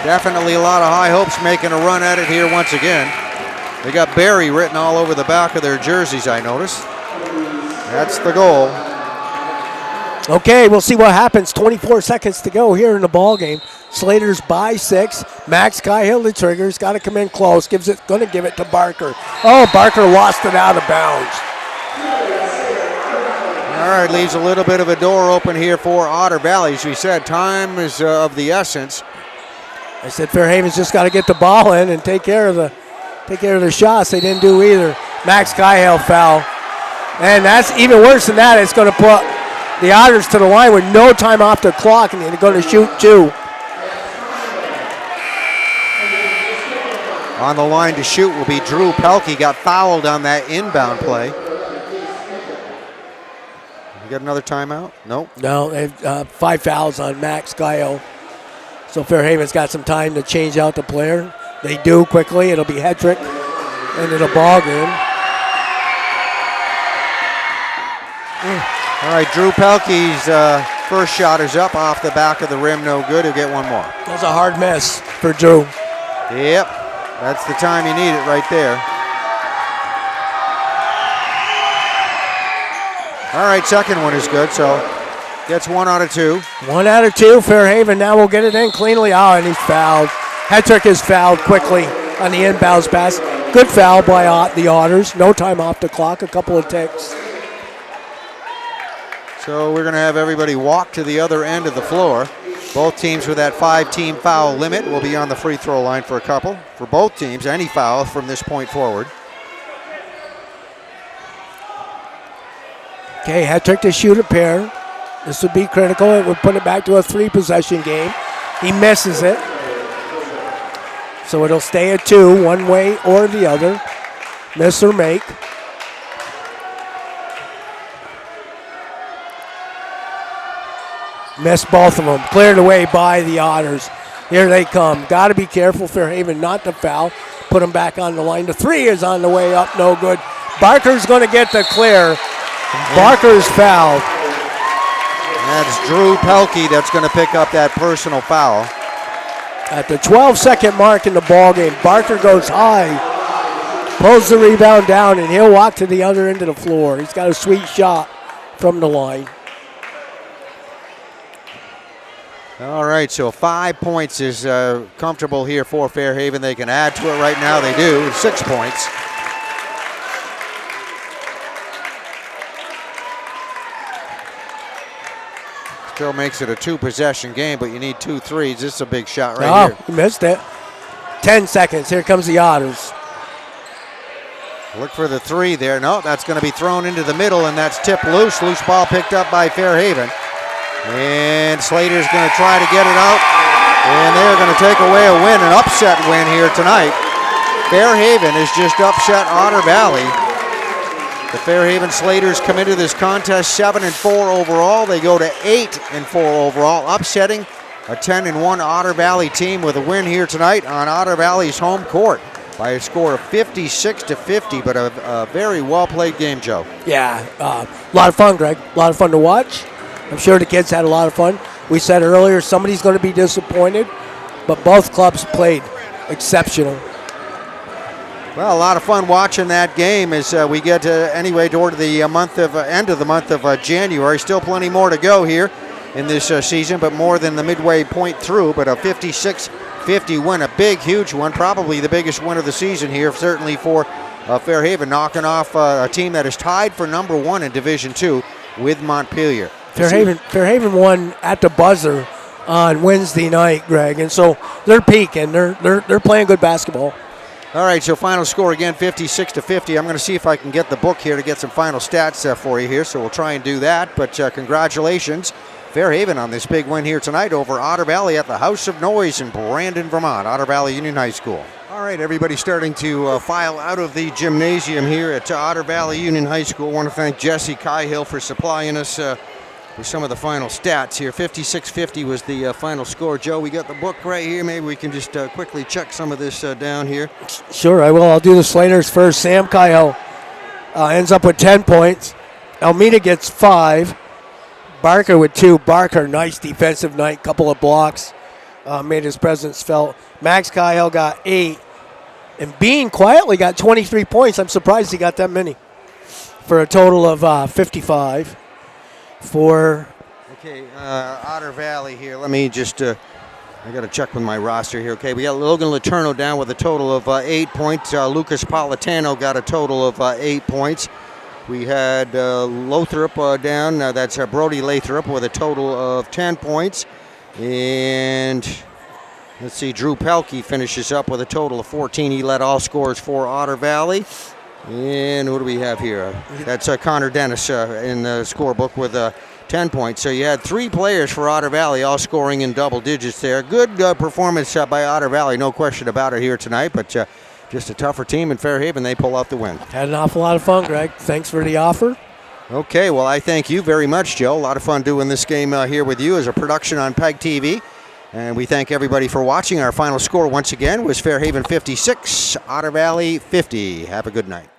definitely a lot of high hopes making a run at it here once again. They got Barry written all over the back of their jerseys, I noticed. That's the goal. Okay, we'll see what happens. 24 seconds to go here in the ball game. Slater's by 6. Max Cahill, the trigger's got to come in close. Going to give it to Barker. Oh, Barker lost it out of bounds. All right, leaves a little bit of a door open here for Otter Valley. As we said, time is of the essence. I said Fairhaven's just got to get the ball in and take care of the shots. They didn't do either. Max Cahill foul. And that's even worse than that. It's going to put the Otters to the line with no time off the clock, and they're going to shoot 2. On the line to shoot will be Drew Pelkey. Got fouled on that inbound play. You got another timeout? Nope. No, they have 5 fouls on Max Cahill. So Fairhaven's got some time to change out the player. They do quickly. It'll be Hedrick into the ball game. All right, Drew Pelkey's first shot is up off the back of the rim. No good. He'll get one more. That was a hard miss for Drew. Yep, that's the time you need it right there. All right, second one is good, so gets 1 out of 2. 1 out of 2. Fairhaven now will get it in cleanly. Oh, and he's fouled. Hedrick is fouled quickly on the inbounds pass. Good foul by the Otters. No time off the clock. A couple of ticks. So we're going to have everybody walk to the other end of the floor. Both teams with that 5-team foul limit will be on the free throw line for a couple. For both teams, any foul from this point forward. Okay, Hedrick to shoot a pair. This would be critical. It would put it back to a 3-possession game. He misses it. So it'll stay at 2, one way or the other. Miss or make. Missed both of them. Cleared away by the Otters. Here they come. Got to be careful, Fairhaven, not to foul. Put them back on the line. The 3 is on the way up. No good. Barker's going to get the clear. Barker's fouled. That's Drew Pelkey that's going to pick up that personal foul. At the 12-second mark in the ball game, Barker goes high, pulls the rebound down, and he'll walk to the other end of the floor. He's got a sweet shot from the line. All right, so 5 points is comfortable here for Fairhaven. They can add to it right now. They do, 6 points. Still makes it a 2-possession game, but you need 2 threes. This is a big shot right here. He missed it. 10 seconds. Here comes the Otters. Look for the 3 there. No, that's going to be thrown into the middle, and that's tipped loose. Loose ball picked up by Fairhaven. And Slater's going to try to get it out. And they're going to take away a win, an upset win here tonight. Fairhaven has just upset Otter Valley. The Fairhaven Slaters come into this contest 7-4 overall. They go to 8-4 overall, upsetting a 10-1 Otter Valley team with a win here tonight on Otter Valley's home court by a score of 56-50, but a very well-played game, Joe. Yeah, a lot of fun, Greg. A lot of fun to watch. I'm sure the kids had a lot of fun. We said earlier somebody's going to be disappointed, but both clubs played exceptional. Well, a lot of fun watching that game as we get toward the end of the month of January. Still plenty more to go here in this season, but more than the midway point through. But a 56-50 win, a big, huge one, probably the biggest win of the season here, certainly for Fairhaven knocking off a team that is tied for number 1 in Division II with Montpelier. Fairhaven won at the buzzer on Wednesday night, Greg, and so they're peaking. They're playing good basketball. All right, so final score again, 56-50. I'm going to see if I can get the book here to get some final stats for you here, so we'll try and do that. But congratulations, Fairhaven, on this big win here tonight over Otter Valley at the House of Noise in Brandon, Vermont, Otter Valley Union High School. All right, everybody starting to file out of the gymnasium here at Otter Valley Union High School. I want to thank Jesse Cahill for supplying us with some of the final stats here. 56-50 was the final score. Joe, we got the book right here. Maybe we can just quickly check some of this down here. Sure, I will. I'll do the Slaters first. Sam Cahill ends up with 10 points. Almeida gets 5. Barker with 2. Barker, nice defensive night, couple of blocks, made his presence felt. Max Cahill got 8. And Bean quietly got 23 points. I'm surprised he got that many. For a total of 55. Okay, Otter Valley here. Let me just, I got to check with my roster here. Okay, we got Logan Letourneau down with a total of 8 points. Lucas Politano got a total of 8 points. We had Lothrop down. That's Brody Lathrop with a total of 10 points. And let's see, Drew Pelkey finishes up with a total of 14. He led all scorers for Otter Valley. And what do we have here? That's Connor Dennis in the scorebook with 10 points. So you had 3 players for Otter Valley all scoring in double digits there. Good performance by Otter Valley, no question about it here tonight. But just a tougher team in Fairhaven. They pull out the win. Had an awful lot of fun, Greg. Thanks for the offer. Okay, well, I thank you very much, Joe. A lot of fun doing this game here with you as a production on PEGTV. And we thank everybody for watching. Our final score once again was Fairhaven 56, Otter Valley 50. Have a good night.